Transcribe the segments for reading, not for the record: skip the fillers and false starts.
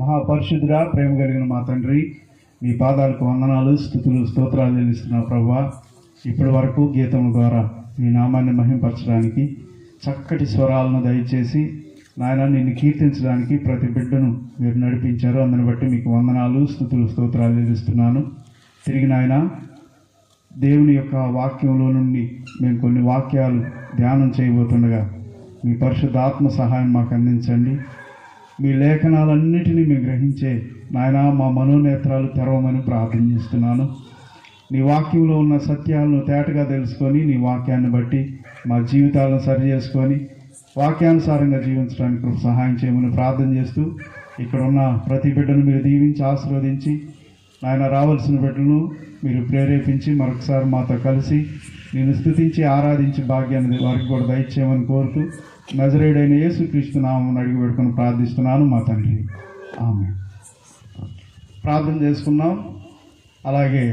మహాపరిశుద్ధుడా, ప్రేమ కలిగిన మా తండ్రి, మీ పాదాలకు వందనాలు, స్తుతులు, స్తోత్రాలు చెల్లిస్తున్నా ప్రభువా. ఇప్పటి వరకు గీతముల ద్వారా మీ నామాన్ని మహింపరచడానికి, చక్కటి స్వరాలను దయచేసి నాయన నిన్ను కీర్తించడానికి ప్రతి బిడ్డను మీరు నడిపించారు. అందుని బట్టి మీకు వందనాలు, స్తుతులు, స్తోత్రాలు చెల్లిస్తున్నాను. తిరిగి నాయన దేవుని యొక్క వాక్యంలో నుండి మేము కొన్ని వాక్యాలు ధ్యానం చేయబోతుండగా మీ పరిశుద్ధాత్మ సహాయం మాకు అందించండి. మీ లేఖనాలన్నిటినీ మేము గ్రహించే నాయన మా మనోనేత్రాలు తెరవమని ప్రార్థన చేస్తున్నాను. నీ వాక్యంలో ఉన్న సత్యాలను తేటగా తెలుసుకొని నీ వాక్యాన్ని బట్టి మా జీవితాలను సరి చేసుకొని వాక్యానుసారంగా జీవించడానికి సహాయం చేయమని ప్రార్థన చేస్తూ, ఇక్కడ ఉన్న ప్రతి బిడ్డను మీరు దీవించి ఆశీర్వదించి నాయన రావాల్సిన బిడ్డలను మీరు ప్రేరేపించి మరొకసారి మాతో కలిసి నేను స్తుతించి ఆరాధించి భాగ్యాన్ని వారికి కూడా దయచేయమని కోరుతూ నజరేయుడైన యేసుక్రీస్తు నామమున అడిగి పెట్టుకుని ప్రార్థిస్తున్నాను మా తండ్రి, ఆమేన్. ప్రార్థన చేసుకున్నాం. అలాగే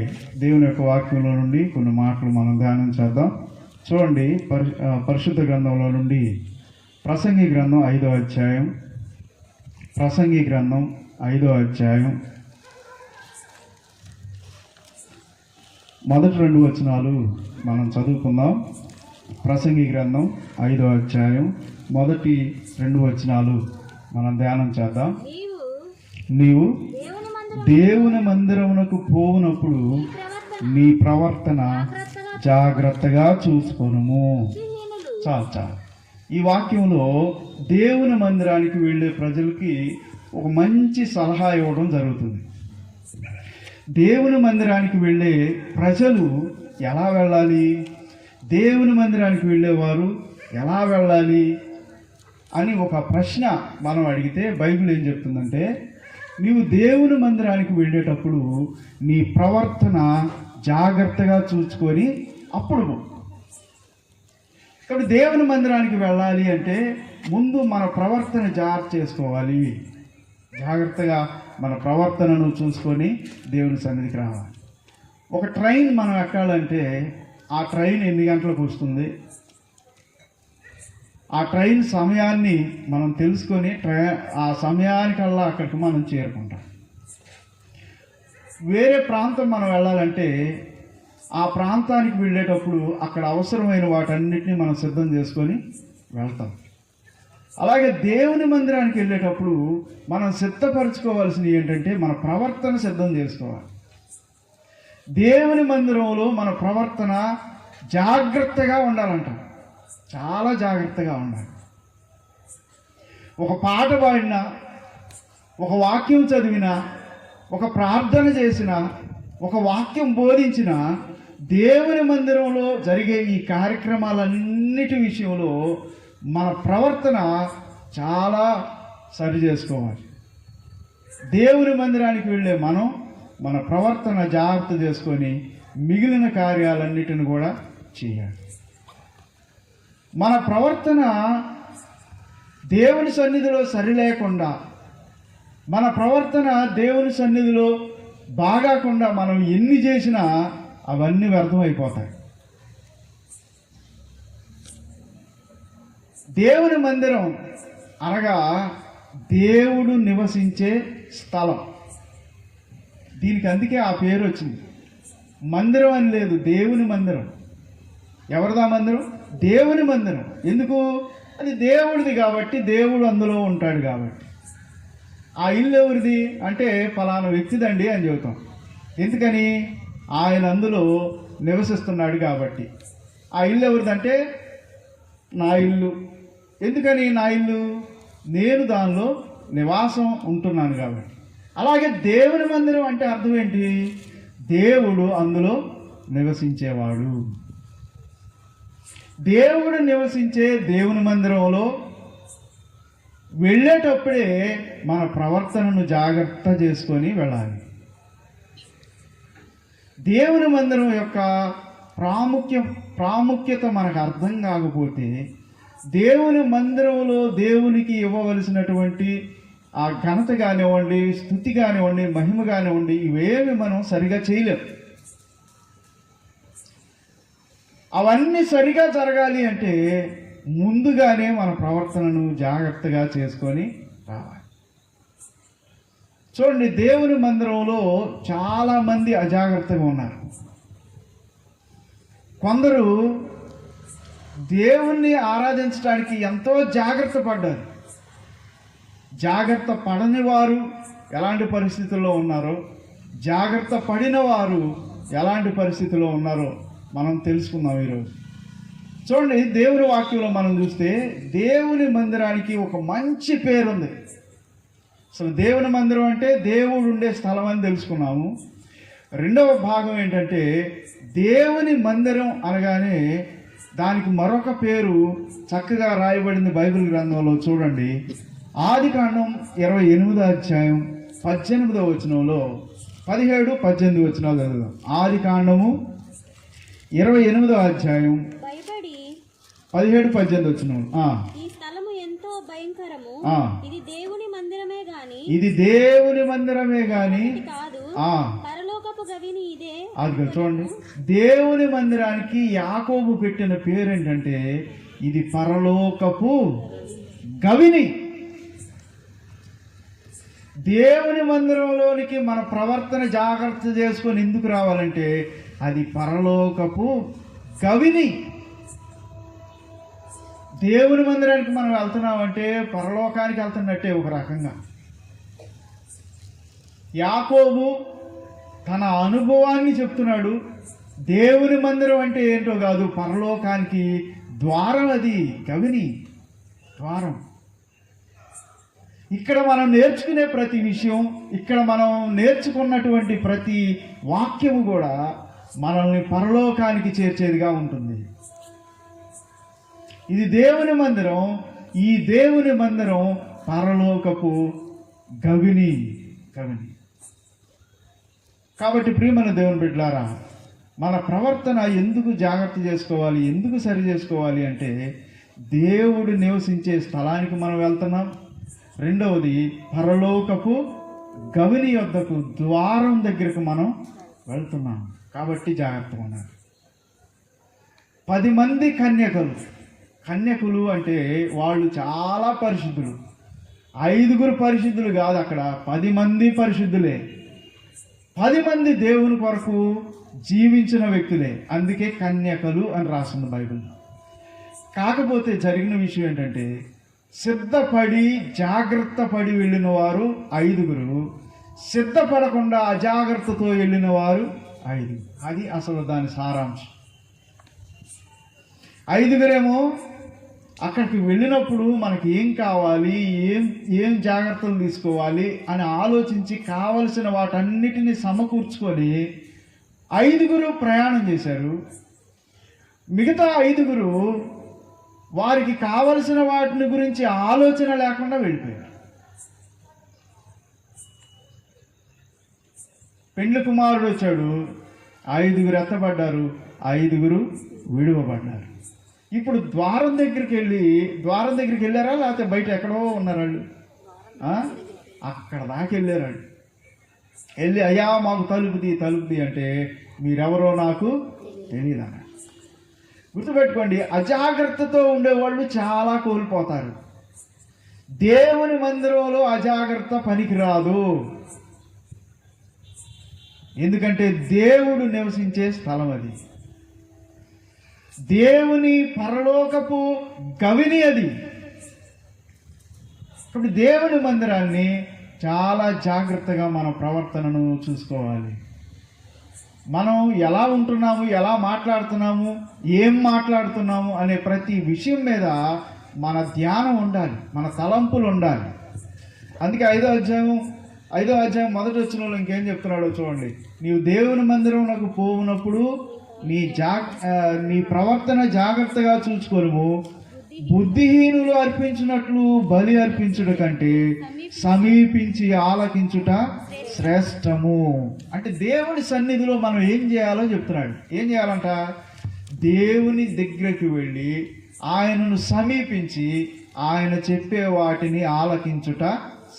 దేవుని యొక్క వాక్యంలో నుండి కొన్ని మాటలు మనం ధ్యానం చేద్దాం. చూడండి, పరిశుద్ధ గ్రంథంలో నుండి ప్రసంగి గ్రంథం 5వ అధ్యాయం, ప్రసంగి గ్రంథం 5వ అధ్యాయం మొదటి 2 వచనాలు మనం చదువుకుందాం. ప్రసంగి గ్రంథం 5వ అధ్యాయం మొదటి 2 వచనాలు మనం ధ్యానం చేద్దాం. నీవు దేవుని మందిరమునకు పోవునప్పుడు నీ ప్రవర్తన జాగ్రత్తగా చూసుకొనుము. చాలు. ఈ వాక్యంలో దేవుని మందిరానికి వెళ్ళే ప్రజలకి ఒక మంచి సలహా ఇవ్వడం జరుగుతుంది. దేవుని మందిరానికి వెళ్ళే ప్రజలు ఎలా వెళ్ళాలి, దేవుని మందిరానికి వెళ్ళేవారు ఎలా వెళ్ళాలి అని ఒక ప్రశ్న మనం అడిగితే బైబిల్ ఏం చెప్తుందంటే, నీవు దేవుని మందిరానికి వెళ్ళేటప్పుడు నీ ప్రవర్తన జాగ్రత్తగా చూసుకొని అప్పుడు. కాబట్టి దేవుని మందిరానికి వెళ్ళాలి అంటే ముందు మన ప్రవర్తన జాగ్రత్త చేసుకోవాలి. జాగ్రత్తగా మన ప్రవర్తనను చూసుకొని దేవుని సన్నిధికి రావాలి. ఒక ట్రైన్ మనం ఎక్కాలంటే ఆ ట్రైన్ ఎన్ని గంటలకు వస్తుంది, ఆ ట్రైన్ సమయాన్ని మనం తెలుసుకొని ఆ సమయానికల్లా అక్కడికి మనం చేరుకుంటాం. వేరే ప్రాంతం మనం వెళ్ళాలంటే ఆ ప్రాంతానికి వెళ్ళేటప్పుడు అక్కడ అవసరమైన వాటన్నిటిని మనం సిద్ధం చేసుకొని వెళ్తాం. అలాగే దేవుని మందిరానికి వెళ్ళేటప్పుడు మనం సిద్ధపరచుకోవాల్సింది ఏంటంటే మన ప్రవర్తన సిద్ధం చేసుకోవాలి. దేవుని మందిరంలో మన ప్రవర్తన జాగ్రత్తగా ఉండాలంట, చాలా జాగ్రత్తగా ఉండాలి. ఒక పాట పాడినా, ఒక వాక్యం చదివినా, ఒక ప్రార్థన చేసినా, ఒక వాక్యం బోధించినా, దేవుని మందిరంలో జరిగే ఈ కార్యక్రమాలన్నిటి విషయంలో మన ప్రవర్తన చాలా సరి చేసుకోవాలి. దేవుని మందిరానికి వెళ్ళే మనం మన ప్రవర్తన జాగ్రత్త చేసుకొని మిగిలిన కార్యాలన్నిటిని కూడా చేయాలి. మన ప్రవర్తన దేవుని సన్నిధిలో సరిలేకుండా, మన ప్రవర్తన దేవుని సన్నిధిలో బాగాకుండా మనం ఎన్ని చేసినా అవన్నీ వ్యర్థమైపోతాయి. దేవుని మందిరం అనగా దేవుడు నివసించే స్థలం. దీనికి అందుకే ఆ పేరు వచ్చింది. మందిరం అని లేదు, దేవుని మందిరం. ఎవరిదా మందిరం? దేవుని మందిరం. ఎందుకు? అది దేవుడిది కాబట్టి, దేవుడు అందులో ఉంటాడు కాబట్టి. ఆ ఇల్లు ఎవరిది అంటే ఫలానా వ్యక్తిదండి అని చెబుతాం. ఎందుకని? ఆయన అందులో నివసిస్తున్నాడు కాబట్టి. ఆ ఇల్లు ఎవరిదంటే నా ఇల్లు. ఎందుకని నా ఇల్లు? నేను దానిలో నివాసం ఉంటున్నాను కాబట్టి. అలాగే దేవుని మందిరం అంటే అర్థం ఏంటి? దేవుడు అందులో నివసించేవాడు. దేవుడు నివసించే దేవుని మందిరంలో వెళ్ళేటప్పుడే మన ప్రవర్తనను జాగ్రత్త చేసుకొని వెళ్ళాలి. దేవుని మందిరం యొక్క ప్రాముఖ్యత మనకు అర్థం కాకపోతే దేవుని మందిరంలో దేవునికి ఇవ్వవలసినటువంటి ఆ ఘనత కానివ్వండి, స్తుతి కానివ్వండి, మహిమ కానివ్వండి, ఇవేమి మనం సరిగా చేయలేం. అవన్నీ సరిగా జరగాలి అంటే ముందుగానే మన ప్రవర్తనను జాగ్రత్తగా చేసుకొని రావాలి. చూడండి, దేవుని మందిరంలో చాలా మంది అజాగ్రత్తగా ఉన్నారు. కొందరు దేవుణ్ణి ఆరాధించడానికి ఎంతో జాగ్రత్త పడ్డారు. జాగ్రత్త పడని వారు ఎలాంటి పరిస్థితుల్లో ఉన్నారో, జాగ్రత్త పడిన వారు ఎలాంటి పరిస్థితుల్లో ఉన్నారో మనం తెలుసుకుందాం ఈరోజు. చూడండి, దేవుని వాక్యంలో మనం చూస్తే దేవుని మందిరానికి ఒక మంచి పేరుంది. అసలు దేవుని మందిరం అంటే దేవుడు ఉండే స్థలం అని తెలుసుకున్నాము. రెండవ భాగం ఏంటంటే, దేవుని మందిరం అనగానే దానికి మరొక పేరు చక్కగా రాయబడింది బైబిల్ గ్రంథంలో. చూడండి, ఆదికాండం 28వ అధ్యాయం 18వ వచనంలో 17, 18 వచనాలు చదువుదాం. ఆదికాండము 28వ అధ్యాయం 17, 18 వచనాలు. ఈ స్థలము ఎంతో భయంకరము, ఇది దేవుని మందిరమే గాని కాదు, పరలోకపు గవిని ఇదే. అది చూడండి, దేవుని మందిరానికి యాకోబు పెట్టిన పేరు ఏంటంటే ఇది పరలోకపు గవిని. దేవుని మందిరంలోనికి మన ప్రవర్తన జాగ్రత్త చేసుకొని ఎందుకు రావాలంటే అది పరలోకపు గవిని. దేవుని మందిరానికి మనం వెళ్తున్నామంటే పరలోకానికి వెళ్తున్నట్టే ఒక రకంగా. యాకోబు తన అనుభవాన్ని చెప్తున్నాడు. దేవుని మందిరం అంటే ఏంటో కాదు, పరలోకానికి ద్వారం, అది గవిని ద్వారం. ఇక్కడ మనం నేర్చుకునే ప్రతి విషయం, ఇక్కడ మనం నేర్చుకున్నటువంటి ప్రతి వాక్యము కూడా మనల్ని పరలోకానికి చేర్చేదిగా ఉంటుంది. ఇది దేవుని మందిరం. ఈ దేవుని మందిరం పరలోకపు గవిని. కాబట్టి ప్రియమైన దేవుని బిడ్డలారా, మన ప్రవర్తన ఎందుకు జాగ్రత్త చేసుకోవాలి, ఎందుకు సరి చేసుకోవాలి అంటే దేవుడు నివసించే స్థలానికి మనం వెళ్తున్నాం. రెండవది, పరలోకపు గవిని యొద్దకు ద్వారం దగ్గరకు మనం వెళ్తున్నాం. కాబట్టి జాగ్రత్తగా ఉన్నారు. 10 మంది కన్యకులు అంటే వాళ్ళు చాలా పరిశుద్ధులు. 5 పరిశుద్ధులు కాదు, అక్కడ 10 మంది పరిశుద్ధులే. 10 మంది దేవుని కొరకు జీవించిన వ్యక్తులే. అందుకే కన్యకలు అని రాస్తుంది బైబిల్. కాకపోతే జరిగిన విషయం ఏంటంటే, సిద్ధపడి జాగ్రత్త పడి వెళ్ళిన వారు 5, సిద్ధపడకుండా అజాగ్రత్తతో వెళ్ళిన వారు 5. అది అసలు దాని సారాంశం. 5 అక్కడికి వెళ్ళినప్పుడు మనకి ఏం కావాలి, ఏం జాగ్రత్తలు తీసుకోవాలి అని ఆలోచించి కావలసిన వాటన్నిటిని సమకూర్చుకొని 5 ప్రయాణం చేశారు. మిగతా 5 వారికి కావలసిన వాటిని గురించి ఆలోచన లేకుండా వెళ్ళిపోయారు. పెండ్లి కుమారుడు వచ్చాడు, 5 ఎత్తబడ్డారు, 5 విడువబడ్డారు. ఇప్పుడు ద్వారం దగ్గరికి వెళ్ళారా, లేకపోతే బయట ఎక్కడో ఉన్నారు వాళ్ళు? అక్కడ దాకా వెళ్ళారు. వెళ్ళి, అయ్యా మాకు తలుపుది అంటే మీరెవరో నాకు తెలియదు అన్నాడు. గుర్తుపెట్టుకోండి, అజాగ్రత్తతో ఉండేవాళ్ళు చాలా కోల్పోతారు. దేవుని మందిరంలో అజాగ్రత్త పనికిరాదు. ఎందుకంటే దేవుడు నివసించే స్థలం అది. దేవుని పరలోకపు గవిని అది. కాబట్టి దేవుని మందిరాన్ని చాలా జాగ్రత్తగా మన ప్రవర్తనను చూసుకోవాలి. మనం ఎలా ఉంటున్నాము, ఎలా మాట్లాడుతున్నాము, ఏం మాట్లాడుతున్నాము అనే ప్రతి విషయం మీద మన ధ్యానం ఉండాలి, మన తలంపులు ఉండాలి. అందుకే 5వ అధ్యాయం 1వ వచనంలో ఇంకేం చెప్తున్నాడో చూడండి. నీవు దేవుని మందిరంలోకి పోవునప్పుడు నీ ప్రవర్తన జాగ్రత్తగా చూసుకోను. బుద్ధిహీనులు అర్పించినట్లు బలి అర్పించుట కంటే సమీపించి ఆలకించుట శ్రేష్టము. అంటే దేవుని సన్నిధిలో మనం ఏం చేయాలో చెప్తున్నాడు. ఏం చేయాలంట? దేవుని దగ్గరికి వెళ్ళి ఆయనను సమీపించి ఆయన చెప్పే వాటిని ఆలకించుట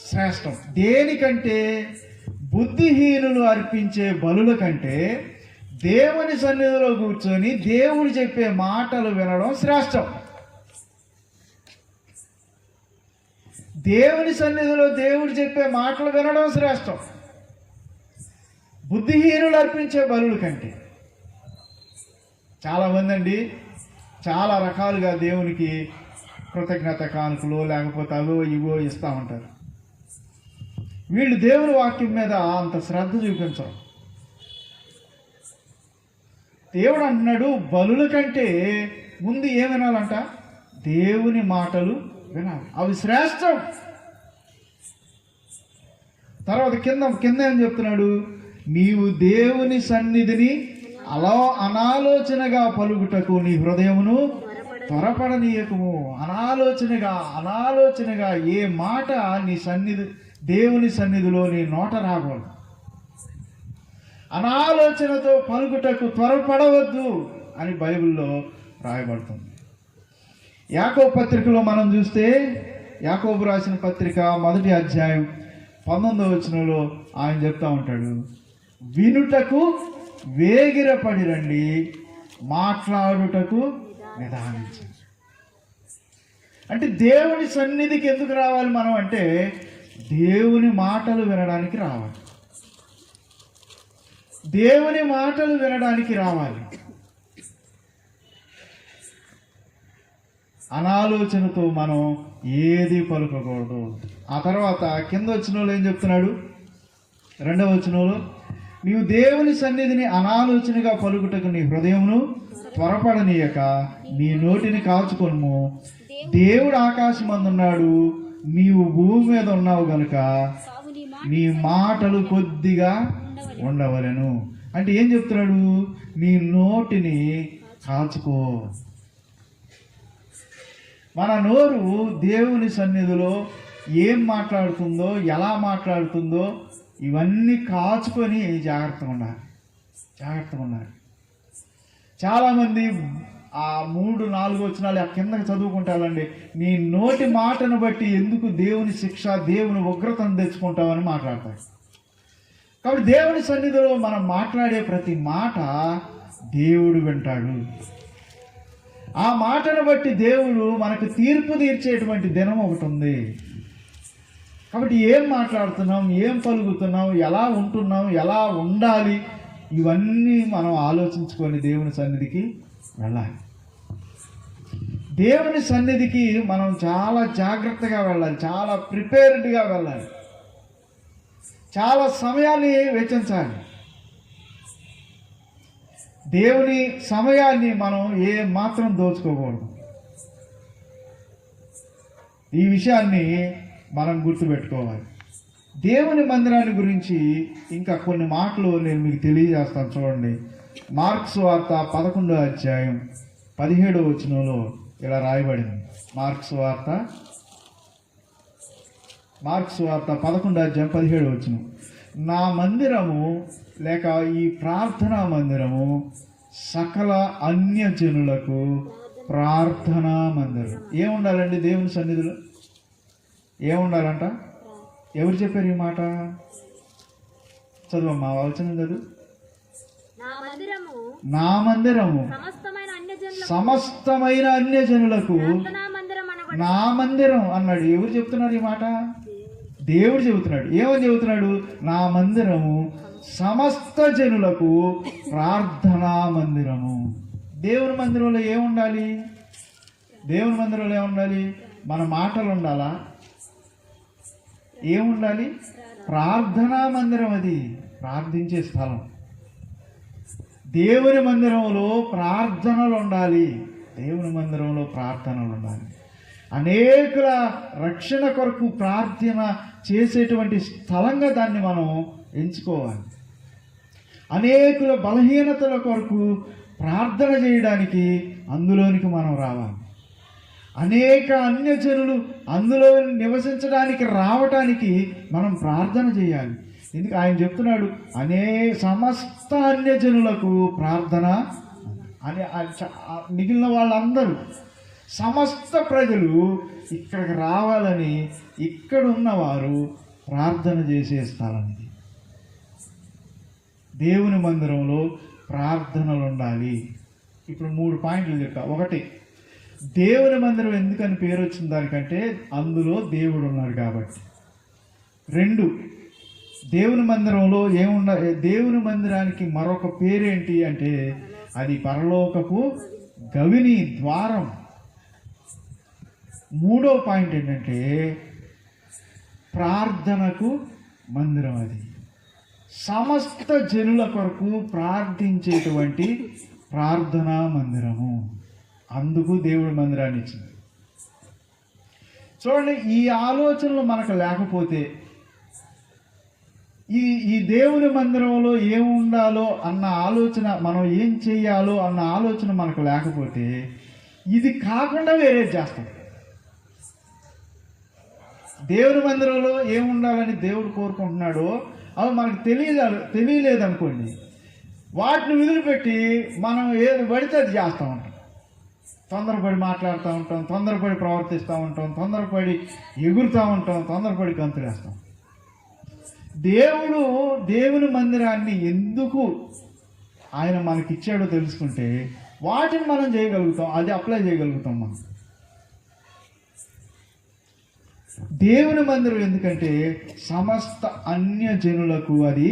శ్రేష్టం. దేనికంటే? బుద్ధిహీనులు అర్పించే బలుల కంటే దేవుని సన్నిధిలో కూర్చొని దేవుడు చెప్పే మాటలు వినడం శ్రేష్టం. దేవుని సన్నిధిలో దేవుడు చెప్పే మాటలు వినడం శ్రేష్టం బుద్ధిహీనులు అర్పించే బలుల కంటే. చాలామంది అండి చాలా రకాలుగా దేవునికి కృతజ్ఞత కానుకలు లేకపోతే అవో ఇవో ఇస్తూ ఉంటారు. వీళ్ళు దేవుని వాక్యం మీద అంత శ్రద్ధ చూపించరు. దేవుడు అంటున్నాడు బలుల కంటే ముందు ఏం వినాలంట? దేవుని మాటలు వినాలి, అవి శ్రేష్టం. తర్వాత కింద ఏం చెప్తున్నాడు? నీవు దేవుని సన్నిధిని అనాలోచనగా పలుకుటకు నీ హృదయమును త్వరపడనీయకము. అనాలోచనగా ఏ మాట నీ దేవుని సన్నిధిలో నీ నోట రాకూడదు. అనాలోచనతో పలుకుటకు త్వరపడవద్దు అని బైబిల్లో రాయబడుతుంది. యాకోబు పత్రికలో మనం చూస్తే యాకోబు రాసిన పత్రిక 1వ అధ్యాయం 19వ వచనంలో ఆయన చెప్తా ఉంటాడు, వినుటకు వేగిరపడి రండి, మాట్లాడుటకు నిదానించండి. అంటే దేవుని సన్నిధికి ఎందుకు రావాలి మనం అంటే దేవుని మాటలు వినడానికి రావాలి. దేవుని మాటలు వినడానికి రావాలి. అనాలోచనతో మనం ఏది పలుకకూడదు. ఆ తర్వాత కింద వచనంలో ఏం చెప్తున్నాడు? 2వ వచనంలో నీవు దేవుని సన్నిధిని అనాలోచనగా పలుకుటకు నీ హృదయమును త్వరపడనీయక నీ నోటిని కాల్చుకొనుము. దేవుడు ఆకాశమందున్నాడు, నీవు భూమి మీద ఉన్నావు గనుక నీ మాటలు కొద్దిగా ఉండవలెను. అంటే ఏం చెప్తున్నాడు? నీ నోటిని కాల్చుకో. మన నోరు దేవుని సన్నిధిలో ఏం మాట్లాడుతుందో, ఎలా మాట్లాడుతుందో ఇవన్నీ కాచుకొని జాగ్రత్తగా ఉండాలి. చాలామంది ఆ 3-4 వచనాలు ఆ కిందకి చదువుకుంటారండి. నీ నోటి మాటను బట్టి ఎందుకు దేవుని శిక్ష, దేవుని ఉగ్రతను తెచ్చుకుంటామని మాట్లాడతారు. కాబట్టి దేవుని సన్నిధిలో మనం మాట్లాడే ప్రతి మాట దేవుడు వింటాడు. ఆ మాటను బట్టి దేవుడు మనకు తీర్పు తీర్చేటువంటి దినం ఒకటి ఉంది. కాబట్టి ఏం మాట్లాడుతున్నాం, ఏం పలుకుతున్నాం, ఎలా ఉంటున్నాం, ఎలా ఉండాలి, ఇవన్నీ మనం ఆలోచించుకొని దేవుని సన్నిధికి వెళ్ళాలి. దేవుని సన్నిధికి మనం చాలా జాగ్రత్తగా వెళ్ళాలి, చాలా ప్రిపేర్డ్గా వెళ్ళాలి, చాలా సమయాన్ని వెచ్చించాలి. దేవుని సమయాన్ని మనం ఏ మాత్రం దోచుకోకూడదు. ఈ విషయాన్ని మనం గుర్తుపెట్టుకోవాలి. దేవుని మందిరాన్ని గురించి ఇంకా కొన్ని మాటలు నేను మీకు తెలియజేస్తాను. చూడండి, మార్కు సువార్త 11వ అధ్యాయం 17వ వచనంలో ఇలా రాయబడింది. మార్కు సువార్త 11వ అధ్యాయం 17వ వచనం, నా మందిరము లేక ఈ ప్రార్థనా మందిరము సకల అన్యజనులకు ప్రార్థనా మందిరం. ఏముండాలండి దేవుని సన్నిధిలో? ఏముండాలంట? ఎవరు చెప్పారు ఈ మాట? చదువమ్మా, వచనం చదువు. నా మందిరము సమస్తమైన అన్యజనులకు నా మందిరం అన్నాడు. ఎవరు చెప్తున్నారు ఈ మాట? దేవుడు చెబుతున్నాడు. ఏమని చెబుతున్నాడు? నా మందిరము సమస్త జనులకు ప్రార్థనా మందిరము. దేవుని మందిరంలో ఏముండాలి? దేవుని మందిరంలో ఏముండాలి? మన మాటలు ఉండాలా? ఏముండాలి? ప్రార్థనా మందిరం. అది ప్రార్థించే స్థలం. దేవుని మందిరంలో ప్రార్థనలు ఉండాలి. దేవుని మందిరంలో ప్రార్థనలు ఉండాలి. అనేకుల రక్షణ కొరకు ప్రార్థన చేసేటువంటి స్థలంగా దాన్ని మనం ఎంచుకోవాలి. అనేకుల బలహీనతల కొరకు ప్రార్థన చేయడానికి అందులోనికి మనం రావాలి. అనేక అన్యజనులు అందులో నివసించడానికి రావటానికి మనం ప్రార్థన చేయాలి. ఎందుకు ఆయన చెప్తున్నాడు, సమస్త అన్యజనులకు ప్రార్థన అని. మిగిలిన వాళ్ళందరూ సమస్త ప్రజలు ఇక్కడికి రావాలని ఇక్కడ ఉన్నవారు ప్రార్థన చేసే స్థలం ఇది. దేవుని మందిరంలో ప్రార్థనలు ఉండాలి. ఇప్పుడు 3 పాయింట్లు చెప్పా. 1, దేవుని మందిరం ఎందుకని పేరు వచ్చింది దానికంటే అందులో దేవుడు ఉన్నాడు కాబట్టి. 2, దేవుని మందిరంలో దేవుని మందిరానికి మరొక పేరేంటి అంటే అది పరలోకపు గవిని, ద్వారం. 3వ పాయింట్ ఏంటంటే ప్రార్థనకు మందిరం. అది సమస్త జనుల కొరకు ప్రార్థించేటువంటి ప్రార్థనా మందిరము. అందుకు దేవుడి మందిరాన్ని ఇచ్చింది. చూడండి, ఈ ఆలోచనలు మనకు లేకపోతే, ఈ దేవుని మందిరంలో ఏం ఉండాలో అన్న ఆలోచన, మనం ఏం చేయాలో అన్న ఆలోచన మనకు లేకపోతే ఇది కాకుండా వేరే చేస్తాం. దేవుని మందిరంలో ఏం ఉండాలని దేవుడు కోరుకుంటున్నాడో అవి మనకు తెలియలేదనుకోండి, వాటిని వదిలిపెట్టి మనం ఏది పడితే అది చేస్తూ ఉంటాం. తొందరపడి మాట్లాడుతూ ఉంటాం, తొందరపడి ప్రవర్తిస్తూ ఉంటాం, తొందరపడి ఎగురుతూ ఉంటాం, తొందరపడి గంతులేస్తాం. దేవుని మందిరాన్ని ఎందుకు ఆయన మనకిచ్చాడో తెలుసుకుంటే వాటిని మనం చేయగలుగుతాం, అది అప్లై చేయగలుగుతాం. మనం దేవుని మందిరం ఎందుకంటే సమస్త అన్య జనులకు అది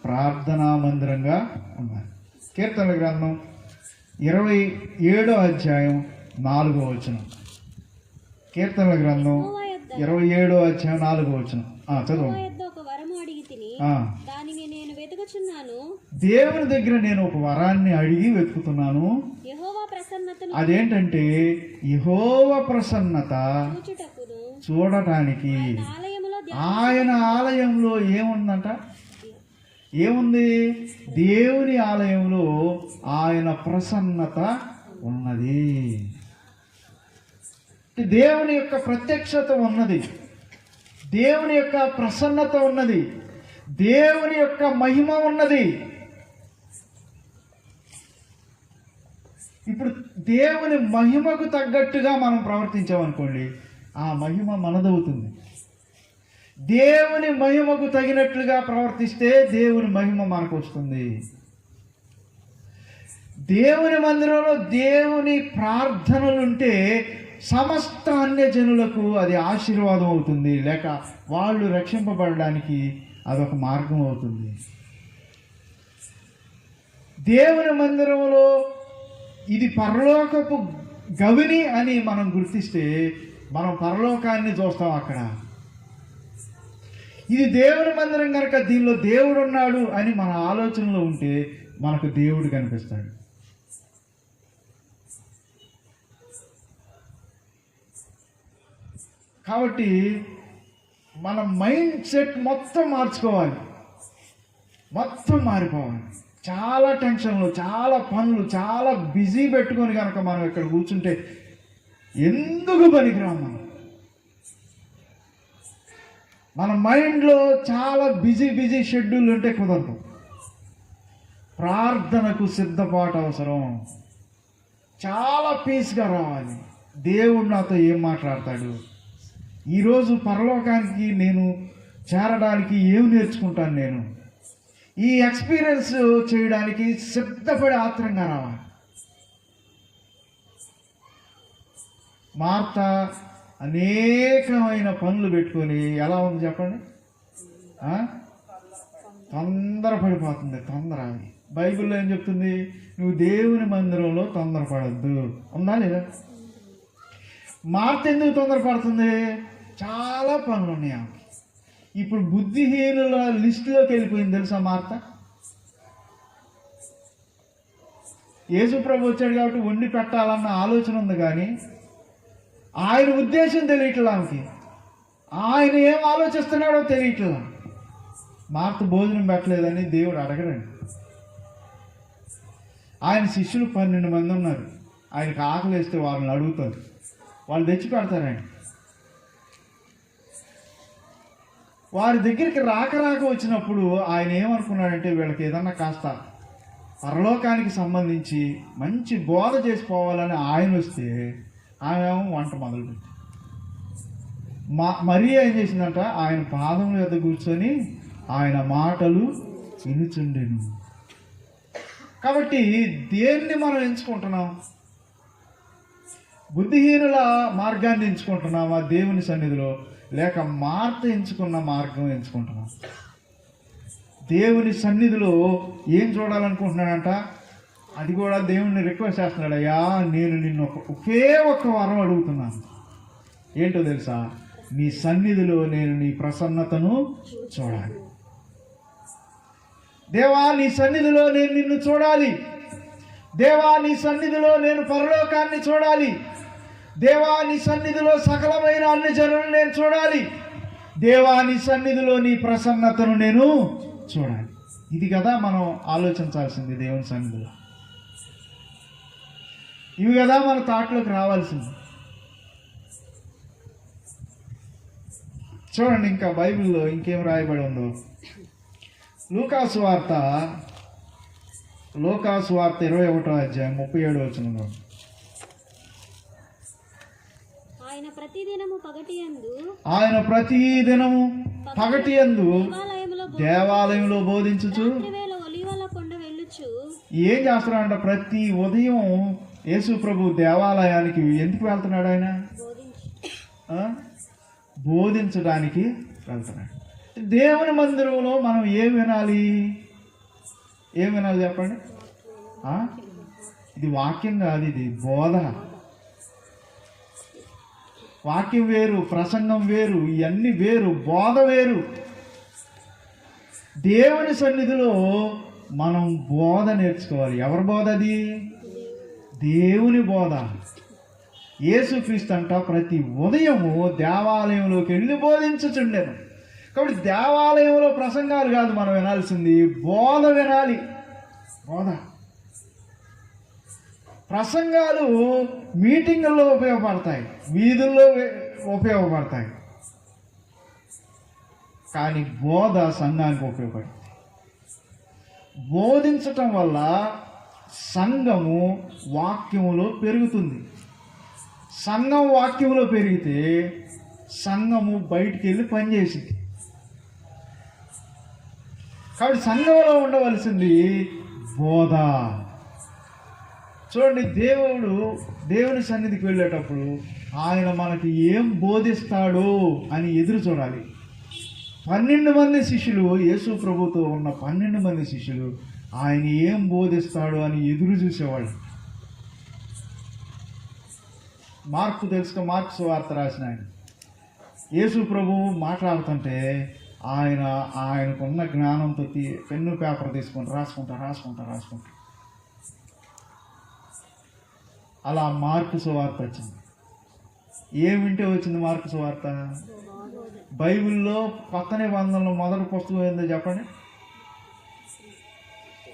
ప్రార్థనా మందిరంగా ఉన్నారు. కీర్తనల గ్రంథం 27వ అధ్యాయం 4వ వచనం. కీర్తనల గ్రంథం 27వ అధ్యాయం 4వ వచనం. చదువు. దానిని నేను వెతుకుచున్నాను, దేవుని దగ్గర నేను ఒక వరాన్ని అడిగి వెతుకుతున్నాను. యెహోవా ప్రసన్నతను, అదేంటంటే యెహోవా ప్రసన్నత చూడటానికి. ఆయన ఆలయంలో ఏముందంట? ఏముంది? దేవుని ఆలయంలో ఆయన ప్రసన్నత ఉన్నది. దేవుని యొక్క ప్రత్యక్షత ఉన్నది, దేవుని యొక్క ప్రసన్నత ఉన్నది, దేవుని యొక్క మహిమ ఉన్నది. ఇప్పుడు దేవుని మహిమకు తగ్గట్టుగా మనం ప్రవర్తించామనుకోండి, ఆ మహిమ మనదవుతుంది. దేవుని మహిమకు తగినట్లుగా ప్రవర్తిస్తే దేవుని మహిమ మనకు వస్తుంది. దేవుని మందిరంలో దేవుని ప్రార్థనలుంటే సమస్త అన్య జనులకు అది ఆశీర్వాదం అవుతుంది, లేక వాళ్ళు రక్షింపబడడానికి అదొక మార్గం అవుతుంది. దేవుని మందిరంలో ఇది పరలోకపు గవిని అని మనం గుర్తిస్తే మనం పరలోకాన్ని చూస్తాం అక్కడ. ఇది దేవుని మందిరం కనుక దీనిలో దేవుడు ఉన్నాడు అని మన ఆలోచనలో ఉంటే మనకు దేవుడు కనిపిస్తాడు. కాబట్టి మన మైండ్ సెట్ మొత్తం మార్చుకోవాలి, మొత్తం మారిపోవాలి. చాలా టెన్షన్లు, చాలా పనులు, చాలా బిజీ పెట్టుకొని కనుక మనం ఇక్కడ కూర్చుంటే ఎందుకు పనికిరాము. మన మైండ్లో చాలా బిజీ షెడ్యూల్ ఉంటే కుదరదు. ప్రార్థనకు సిద్ధపాటు అవసరం. చాలా పీస్గా రావాలి. దేవుడు నాతో ఏం మాట్లాడతాడు, ఈరోజు పరలోకానికి నేను చేరడానికి ఏం నేర్చుకుంటాను, నేను ఈ ఎక్స్పీరియన్స్ చేయడానికి సిద్ధపడి ఆత్రంగా రావాలి. మార్త అనేకమైన పనులు పెట్టుకొని ఎలా ఉంది చెప్పండి, తొందరపడిపోతుంది. బైబిల్లో ఏం చెప్తుంది? నువ్వు దేవుని మందిరంలో తొందరపడద్దు ఉందా లేదా? మార్త ఎందుకు తొందరపడుతుంది? చాలా పనులు ఉన్నాయి ఆమెకి. ఇప్పుడు బుద్ధిహీనుల లిస్టులోకి వెళ్ళిపోయింది తెలుసా మార్త. యేసుప్రభు వచ్చాడు కాబట్టి వండి పెట్టాలన్న ఆలోచన ఉంది, కానీ ఆయన ఉద్దేశం తెలియట్లా ఆమెకి. ఆయన ఏం ఆలోచిస్తున్నాడో తెలియట్లా. మార్త భోజనం పెట్టలేదని దేవుడు అడగడండి. ఆయన శిష్యులు 12 మంది ఉన్నారు. ఆయనకు ఆకలి వేస్తే వాళ్ళని అడుగుతారు, వాళ్ళు తెచ్చి పెడతారండి. వారి దగ్గరికి రాక వచ్చినప్పుడు ఆయన ఏమనుకున్నాడంటే వీళ్ళకి ఏదన్నా కాస్త పరలోకానికి సంబంధించి మంచి బోధ చేసిపోవాలని ఆయన వస్తే ఆమె వంట మొదలుపెట్టి మరియ ఏం చేసిందంట? ఆయన పాదముల యొద్ద కూర్చొని ఆయన మాటలు వినుచుండెను. కాబట్టి దేన్ని మనం ఎంచుకుంటున్నాం? బుద్ధిహీనుల మార్గాన్ని ఎంచుకుంటున్నామా దేవుని సన్నిధిలో, లేక మార్త ఎంచుకున్న మార్గం ఎంచుకుంటున్నాం? దేవుని సన్నిధిలో ఏం చూడాలనుకుంటున్నాడంట? అది కూడా దేవుణ్ణి రిక్వెస్ట్ చేస్తున్నాడు, అయ్యా నేను నిన్ను ఒకే ఒక్క వరం అడుగుతున్నాను. ఏంటో తెలుసా? నీ సన్నిధిలో నేను నీ ప్రసన్నతను చూడాలి. దేవా నీ సన్నిధిలో నేను నిన్ను చూడాలి. దేవా నీ సన్నిధిలో నేను పరలోకాన్ని చూడాలి. దేవా నీ సన్నిధిలో సకలమైన అన్ని జనులను నేను చూడాలి. దేవా నీ సన్నిధిలో నీ ప్రసన్నతను నేను చూడాలి. ఇది కదా మనం ఆలోచించాల్సింది దేవుని సన్నిధిలో. ఇవి కదా మన తాట్లోకి రావాల్సింది. చూడండి ఇంకా బైబిల్లో ఇంకేం రాయబడి ఉందో. లూకాసు వార్త 21వ అధ్యాయం 37వ వచనంలో, ఆయన ప్రతిదినము పగటియందు దేవాలయంలో బోధించుచు రాత్రివేళ ఒలీవల కొండ వెళ్ళుచు. ఏం చేస్తున్నాడంట? ప్రతి ఉదయం యేసు ప్రభు దేవాలయానికి ఎందుకు వెళ్తున్నాడు? ఆయన బోధించడానికి వెళ్తున్నాడు. దేవుని మందిరంలో మనం ఏం వినాలి చెప్పండి. ఇది వాక్యం కాదు, ఇది బోధ. వాక్యం వేరు, ప్రసంగం వేరు, ఇవన్నీ వేరు, బోధ వేరు. దేవుని సన్నిధిలో మనం బోధ నేర్చుకోవాలి. ఎవరి బోధ అది? దేవుని బోధ. యేసుక్రీస్తు అంట ప్రతి ఉదయము దేవాలయంలోకి వెళ్ళి బోధించుచుండెను. కాబట్టి దేవాలయంలో ప్రసంగాలు కాదు మనం వినాల్సింది, బోధ వినాలి. బోధ. ప్రసంగాలు మీటింగుల్లో ఉపయోగపడతాయి, వీధుల్లో ఉపయోగపడతాయి, కానీ బోధ సంఘానికి ఉపయోగపడుతుంది. బోధించటం వల్ల సంఘము వాక్యములో పెరుగుతుంది. సంఘం వాక్యములో పెరిగితే సంఘము బయటికి వెళ్ళి పనిచేసింది. కాబట్టి సంఘంలో ఉండవలసింది బోధ. చూడండి, దేవుని సన్నిధికి వెళ్ళేటప్పుడు ఆయన మనకి ఏం బోధిస్తాడో అని ఎదురు చూడాలి. 12 మంది శిష్యులు, యేసు ప్రభుతో ఉన్న 12 మంది శిష్యులు ఆయన ఏం బోధిస్తాడో అని ఎదురు చూసేవాళ్ళు. మార్కు తెలుసుకో, మార్కు సువార్త రాసిన ఆయన యేసు ప్రభువు మాట్లాడుతుంటే ఆయనకున్న జ్ఞానంతో పెన్ను పేపర్ తీసుకొని రాసుకుంటా. అలా మార్కు సువార్త వచ్చింది. ఏమింటే వచ్చింది మార్కు సువార్త? బైబిల్లో కొత్త నిబంధనలో మొదటి పుస్తకం ఏందో చెప్పండి.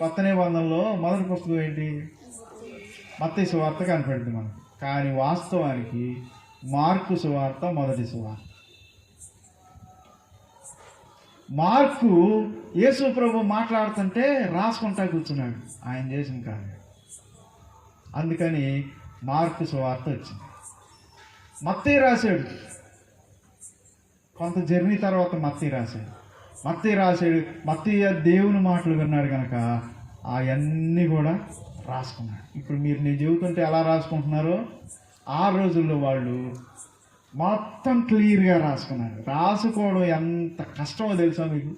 కొత్త నిబంధనలో మొదటి పుస్తకం ఏంటి? మత్తయి సువార్త కనపడింది మనకు. కానీ వాస్తవానికి మార్కు సువార్త మొదటి సువార్త. మార్కు యేసు ప్రభు మాట్లాడుతుంటే రాసుకుంటా కూర్చున్నాడు, ఆయన చేసిన కాదు. అందుకని మార్కు సువార్త వచ్చింది. మత్తయి రాశాడు, కొంత జర్నీ తర్వాత మత్తయి రాశాడు. మత్తయి దేవుని మాటలు విన్నాడు కనుక అవన్నీ కూడా రాసుకున్నాడు. ఇప్పుడు నేను చెబుతుంటే ఎలా రాసుకుంటున్నారో ఆ రోజుల్లో వాళ్ళు మొత్తం క్లియర్గా రాసుకున్నారు. రాసుకోవడం ఎంత కష్టమో తెలుసా మీకు?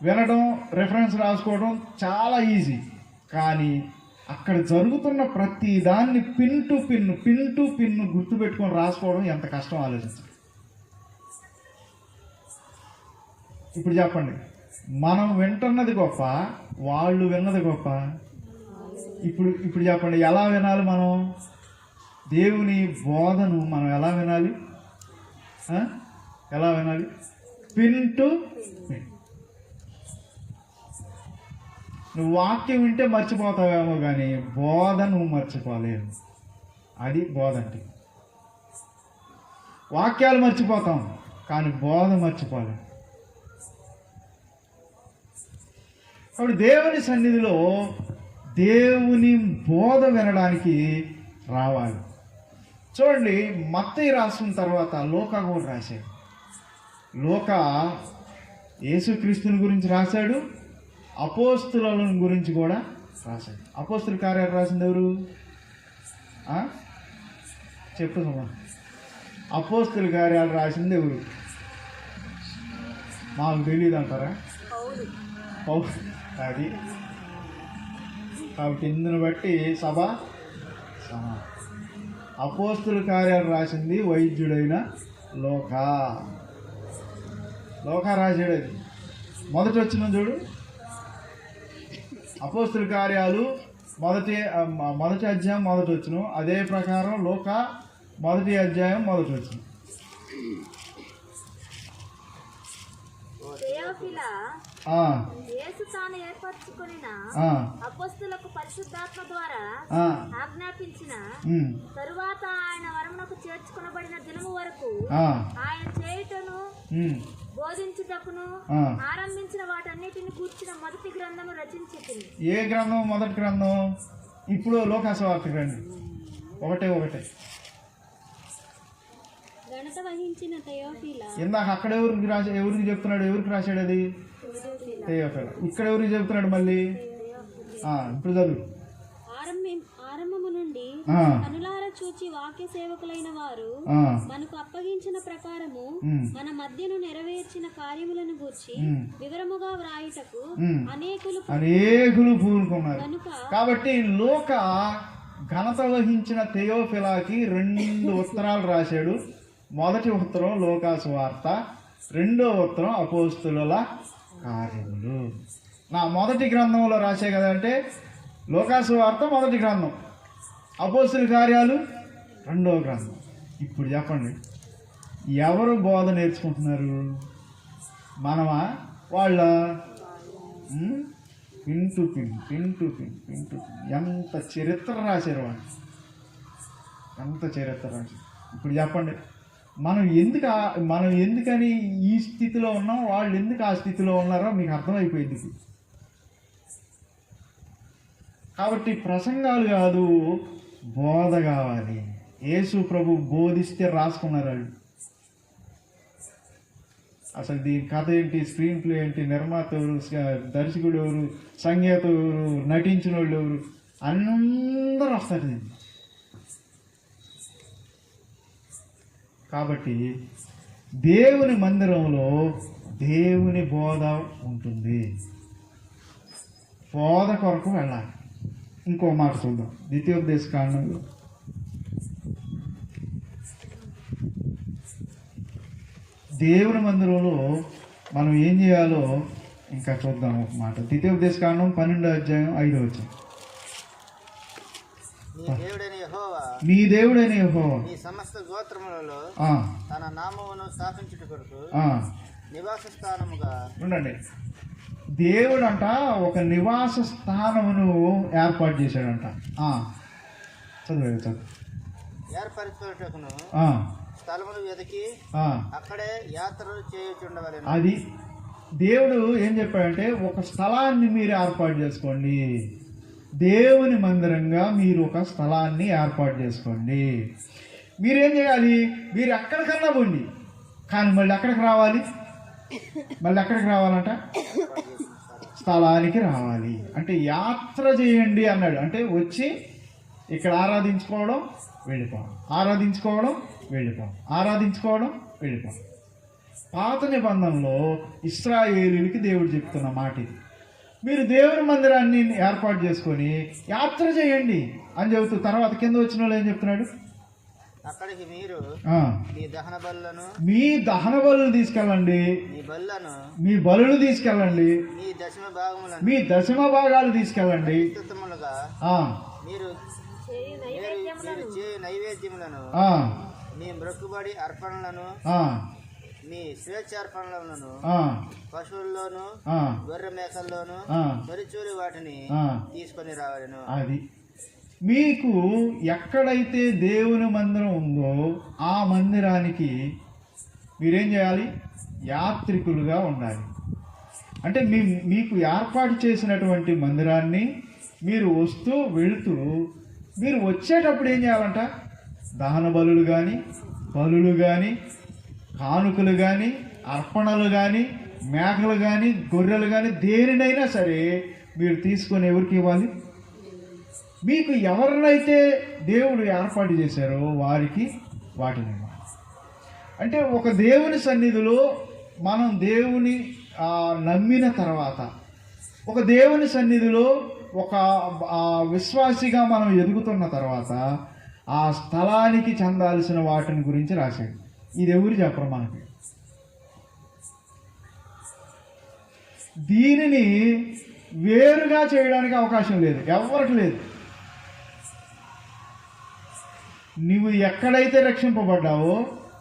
వినడం, రెఫరెన్స్ రాసుకోవడం చాలా ఈజీ, కానీ అక్కడ జరుగుతున్న ప్రతి దాన్ని పిన్ టు పిన్ గుర్తుపెట్టుకొని రాసుకోవడం ఎంత కష్టం ఆలోచించండి. ఇప్పుడు చెప్పండి, మనం వింటున్నది గొప్ప, వాళ్ళు విన్నది గొప్ప? ఇప్పుడు చెప్పండి, ఎలా వినాలి మనం? దేవుని బోధను మనం ఎలా వినాలి? Pin to pin. నువ్వు వాక్యం వింటే మర్చిపోతావేమో, కానీ బోధ నువ్వు మర్చిపోలేవు. అది బోధ అంటే. వాక్యాలు మర్చిపోతాం, కానీ బోధ మర్చిపోలేము. కాబట్టి దేవుని సన్నిధిలో దేవుని బోధ వినడానికి రావాలి. చూడండి, మత్తయి రాసిన తర్వాత లూకా కూడా రాశాడు. లూకా యేసుక్రీస్తుని గురించి రాశాడు, అపోస్తుల గురించి కూడా రాశాడు. అపోస్తుల కార్యాలు రాసింది ఎవరు? చెప్పు సుమా. అపోస్తుల కార్యాలు రాసింది ఎవరు? మాకు తెలియదు అంటారా? అది కాబట్టి ఇందుని బట్టి సభ అపోస్తుల కార్యాలు రాసింది వైద్యుడైన లోకా రాశాడు. అది మొదటి వచ్చిన చూడు, అపోస్తుల కార్యాలు మొదటి అధ్యాయం మొదటి వచ్చిన, అదే ప్రకారం లోకా మొదటి అధ్యాయం మొదటి వచ్చిన. యేసు తాను ఏర్పరచుకొనిన అపోస్తలులకు పరిశుద్ధాత్మ ద్వారా ఆజ్ఞాపించిన తరువాత ఆయన వరమునకు చేర్చుకొనబడిన దినము వరకు ఆయన చేయుటను బోధించుటకును ఆరంభించిన వాటన్నిటిని కూర్చిన మొదటి గ్రంథము రచించింది. ఏ గ్రంథం? మొదటి గ్రంథం. ఇప్పుడు లోకాసువార్త రండి, ఒకటే ఘనత వహించిన తెయోఫిలా. ఇందాక అక్కడ ఎవరికి చెప్తున్నాడు? ఎవరికి రాశాడు అది? తెయోఫిలా. ఇక్కడ ఎవరికి చెప్తున్నాడు మళ్ళీ? ఇప్పుడు చదువు. ఆరంభము నుండి కనులార చూచి వాక్య సేవకులైన వారు మనకు అప్పగించిన ప్రకారము మన మధ్యను నెరవేర్చిన కార్యములను గూర్చి వివరముగా వ్రాయుటకు అనేకులు పూనుకున్నారు. కాబట్టి లోక ఘనత వహించిన తెయోఫిలాకి 2 ఉత్తరాలు రాశాడు. మొదటి ఉత్తరం లోకాసువార్త, రెండో ఉత్తరం అపోస్తుల కార్యములు. నా మొదటి గ్రంథంలో రాసే కదా అంటే లోకాసువార్త మొదటి గ్రంథం, అపోస్తుల కార్యాలు రెండవ గ్రంథం. ఇప్పుడు చెప్పండి, ఎవరు బోధ నేర్చుకుంటున్నారు? మనమా? వాళ్ళ? Pin to pin. ఎంత చరిత్ర రాశారు వాళ్ళు, ఎంత చరిత్ర రాశారు. ఇప్పుడు చెప్పండి, మనం ఎందుకని ఈ స్థితిలో ఉన్నాం, వాళ్ళు ఎందుకు ఆ స్థితిలో ఉన్నారో మీకు అర్థమైపోయింది. కాబట్టి ప్రసంగాలు కాదు, బోధ కావాలి. యేసు ప్రభు బోధిస్తే రాసుకున్నారు వాళ్ళు. అసలు దీని కథ ఏంటి, స్క్రీన్ ప్లే ఏంటి, నిర్మాత ఎవరు, దర్శకుడు ఎవరు, సంగీత ఎవరు, నటించిన వాళ్ళు ఎవరు, అందరూ వస్తారు దీన్ని. కాబట్టి దేవుని మందిరంలో దేవుని బోధ ఉంటుంది. బోధ కొరకు వెళ్ళాలి. ఇంకో మాట చూద్దాం, ద్వితీయోపదేశ కాండంలో దేవుని మందిరంలో మనం ఏం చేయాలో ఇంకా చూద్దాం ఒక మాట. ద్వితీయోపదేశ కాండం 12వ అధ్యాయం 5వ వచనం. నీ దేవుడైన యెహోవా నీ సమస్త గోత్రములలో తన నామమును స్థాపించుట కొరకు నివాస స్థానముగా ఉండండి. దేవుడంట ఒక నివాస స్థానమును ఏర్పాటు చేశాడంట. చదువు. ఏర్పరచుటకును స్థలములు వెతికి అక్కడే యాత్రలు చేయుచుండవలెను. అది దేవుడు ఏం చెప్పాడంటే, ఒక స్థలాన్ని మీరు ఏర్పాటు చేసుకోండి. దేవుని మందిరంగా మీరు ఒక స్థలాన్ని ఏర్పాటు చేసుకోండి. మీరేం చేయాలి? మీరు ఎక్కడికన్నా పోండి, కానీ మళ్ళీ ఎక్కడికి రావాలి? రావాలంట స్థలానికి రావాలి. అంటే యాత్ర చేయండి అన్నాడు. అంటే వచ్చి ఇక్కడ ఆరాధించుకోవడం, వెళ్ళిపోవడం, వెళ్ళిపోవడం. పాత నిబంధనలో ఇశ్రాయేలీయులకి దేవుడు చెప్తున్న మాట ఇది. మీరు దేవుని మందిరాన్ని ఏర్పాటు చేసుకొని యాత్ర చేయండి అని చెబుతూ, తర్వాత కింద వచ్చిన వాళ్ళు ఏం చెప్తున్నాడు? అక్కడికి మీరు మీ దహన బలులు తీసుకెళ్ళండి, మీ బలులు తీసుకెళ్ళండి, మీ దశమ భాగాలు తీసుకెళ్ళండి, మీరు నైవేద్యములను, మీ మొక్కుబడి అర్పణలను, మీ స్వేచ్ఛార్పణలను, పశువుల్లోను గొర్రె మేకల్లోను తొలిచూరి వాటిని తీసుకొని రావాలను. అది మీకు ఎక్కడైతే దేవుని మందిరం ఉందో ఆ మందిరానికి మీరేం చేయాలి? యాత్రికులుగా ఉండాలి. అంటే మీకు ఏర్పాటు చేసినటువంటి మందిరాన్ని మీరు వస్తూ వెళుతూ, మీరు వచ్చేటప్పుడు ఏం చేయాలంట? దహన బలులు కానీ, కానుకలు కానీ, అర్పణలు కానీ, మేకలు కానీ, గొర్రెలు కానీ, దేనినైనా సరే మీరు తీసుకొని ఎవరికి ఇవ్వాలి? మీకు ఎవరినైతే దేవుడు ఏర్పాటు చేశారో వారికి వాటిని ఇవ్వాలి. అంటే ఒక దేవుని సన్నిధిలో మనం దేవుని నమ్మిన తర్వాత, ఒక దేవుని సన్నిధిలో ఒక విశ్వాసిగా మనం ఎదుగుతున్న తర్వాత ఆ స్థలానికి చెందాల్సిన వాటిని గురించి రాశాడు. ఇది ఎవరు చెప్పరు మనకి. దీనిని వేరుగా చేయడానికి అవకాశం లేదు, ఎవరికి లేదు. నువ్వు ఎక్కడైతే రక్షింపబడ్డావో,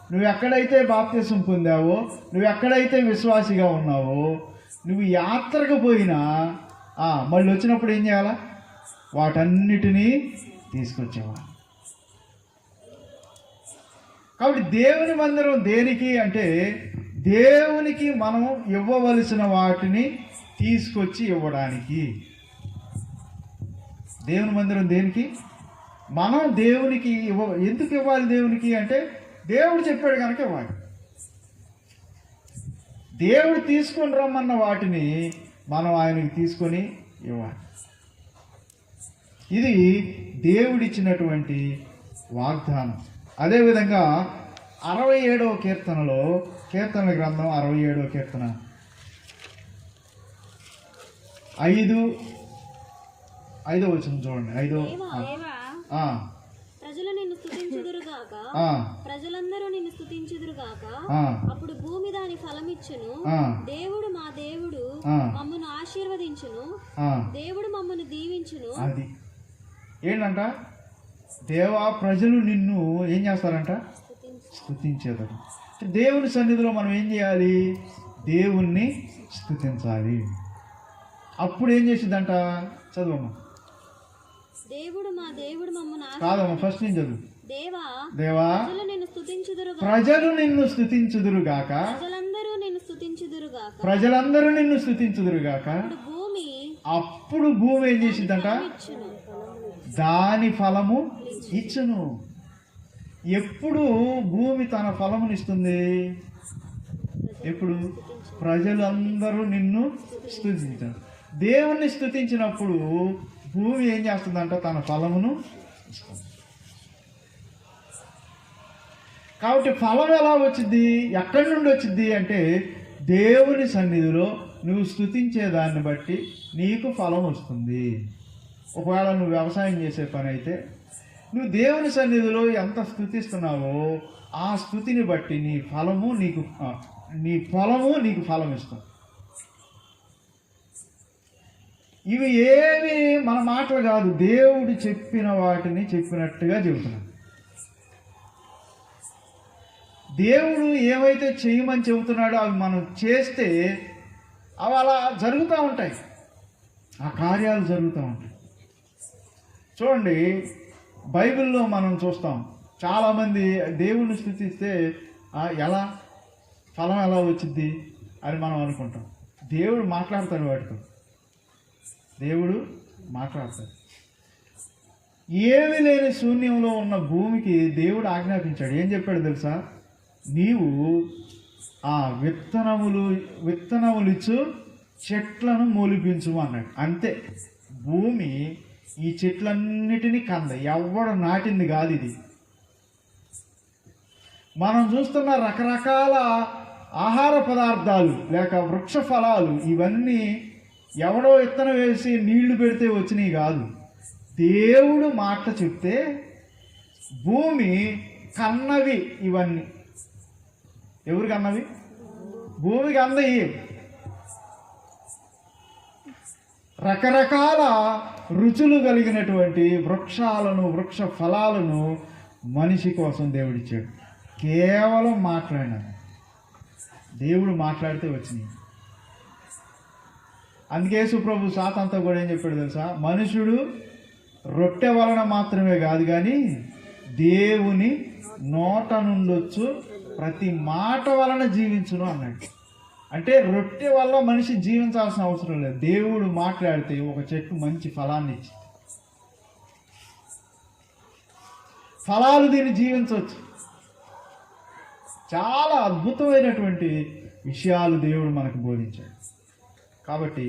నువ్వు ఎక్కడైతే బాప్తిసం పొందావో, నువ్వు ఎక్కడైతే విశ్వాసిగా ఉన్నావో, నువ్వు యాత్రకు పోయినా మళ్ళీ వచ్చినప్పుడు ఏం చేయాలా? వాటన్నిటినీ తీసుకొచ్చేవాడు. కాబట్టి దేవుని మందిరం దేనికి అంటే, దేవునికి మనం ఇవ్వవలసిన వాటిని తీసుకొచ్చి ఇవ్వడానికి. దేవుని మందిరం దేనికి? మనం దేవునికి ఎందుకు ఇవ్వాలి? దేవునికి అంటే దేవుడు చెప్పాడు కనుక ఇవ్వాలి. దేవుడు తీసుకొని రమ్మన్న వాటిని మనం ఆయనకి తీసుకొని ఇవ్వాలి. ఇది దేవుడిచ్చినటువంటి వాగ్దానం. అదేవిధంగా 67వ కీర్తనలో, కీర్తనల గ్రంథం 67వ కీర్తన 5వ వచనం చూడండి. ప్రజలు నిన్ను స్తుతించుదురుగాక, ప్రజలందరూ నిన్ను స్తుతించుదురుగాక. అప్పుడు భూమి దాని ఫలమిచ్చును. దేవుడు మా దేవుడు మమ్మను ఆశీర్వదించును. దేవుడు మమ్మను దీవించును. అది ఏంటంట? దేవా, ప్రజలు నిన్ను ఏం చేస్తారంట? స్తుతించేదారు. దేవుని సన్నిధిలో మనం ఏం చేయాలి? దేవుణ్ణి స్తుతించాలి. అప్పుడు ఏం చేసిద్దంట? చదువమ్మా. దేవుడు మా దేవుడు మమ్మను కాదమ్మా, ఫస్ట్ నేను చదువు. దేవా, ప్రజలు నిన్ను స్తుతించుదురుగాక, ప్రజలందరూ నిన్ను స్తుతించుదురుగాక. అప్పుడు భూమి ఏం చేసిద్దంట? దాని ఫలము ఇచ్చును. ఎప్పుడు భూమి తన ఫలమును ఇస్తుంది? ఎప్పుడు? ప్రజలందరూ నిన్ను స్తుతించారు. దేవుణ్ణి స్తుతించినప్పుడు భూమి ఏం చేస్తుందంట? తన ఫలమును ఇస్తుంది. కాబట్టి ఫలం ఎలా వచ్చింది? ఎక్కడి నుండి వచ్చింది అంటే, దేవుని సన్నిధిలో నువ్వు స్తుతించే దాన్ని బట్టి నీకు ఫలం వస్తుంది. ఒకవేళ నువ్వు వ్యవసాయం చేసే పని అయితే, నువ్వు దేవుని సన్నిధిలో ఎంత స్తుతిస్తున్నావో ఆ స్తుతిని బట్టి నీ పొలము నీకు ఫలం ఇస్తుంది. ఇవి ఏవి మన మాటలు కాదు, దేవుడు చెప్పిన వాటిని చెప్పినట్టుగా చెబుతున్నాడు. దేవుడు ఏవైతే చేయమని చెబుతున్నాడో అవి మనం చేస్తే అవి అలా జరుగుతూ ఉంటాయి, ఆ కార్యాలు జరుగుతూ ఉంటాయి. చూడండి, బైబిల్లో మనం చూస్తాం, చాలామంది దేవుణ్ణి స్తుతిస్తే ఎలా ఫలం ఎలా వచ్చింది అని మనం అనుకుంటాం. దేవుడు మాట్లాడతాడు, వాటితో దేవుడు మాట్లాడతాడు. ఏమీ లేని శూన్యంలో ఉన్న భూమికి దేవుడు ఆజ్ఞాపించాడు. ఏం చెప్పాడు తెలుసా? నీవు విత్తనములిచ్చు చెట్లను మొలిపించు అన్నాడు. అంతే. భూమి ఈ చెట్లన్నిటినీ కంద, ఎవడు నాటింది కాదు ఇది. మనం చూస్తున్న రకరకాల ఆహార పదార్థాలు లేక వృక్ష ఫలాలు ఇవన్నీ ఎవడో విత్తనం వేసి నీళ్లు పెడితే వచ్చినాయి కాదు. దేవుడు మాట చెప్తే భూమి కన్నవి. ఇవన్నీ ఎవరికి అన్నవి? భూమికి అందయి. రకరకాల రుచులు కలిగినటువంటి వృక్ష ఫలాలను మనిషి కోసం దేవుడిచ్చాడు. కేవలం మాట్లాడినాడు. దేవుడు మాట్లాడితే వచ్చినాయి. అందుకే సుప్రభు సాతంతా కూడా ఏం చెప్పాడు తెలుసా? మనుషుడు రొట్టె వలన మాత్రమే కాదు కానీ దేవుని నోట నుండొచ్చు ప్రతి మాట వలన జీవించును అన్నాడు. అంటే రొట్టె వల్ల మనిషి జీవించాల్సిన అవసరం లేదు. దేవుడు మాట్లాడితే ఒక చెట్టు మంచి ఫలాన్ని ఇచ్చి ఫలాలు దీన్ని జీవించవచ్చు. చాలా అద్భుతమైనటువంటి విషయాలు దేవుడు మనకు బోధించాడు. కాబట్టి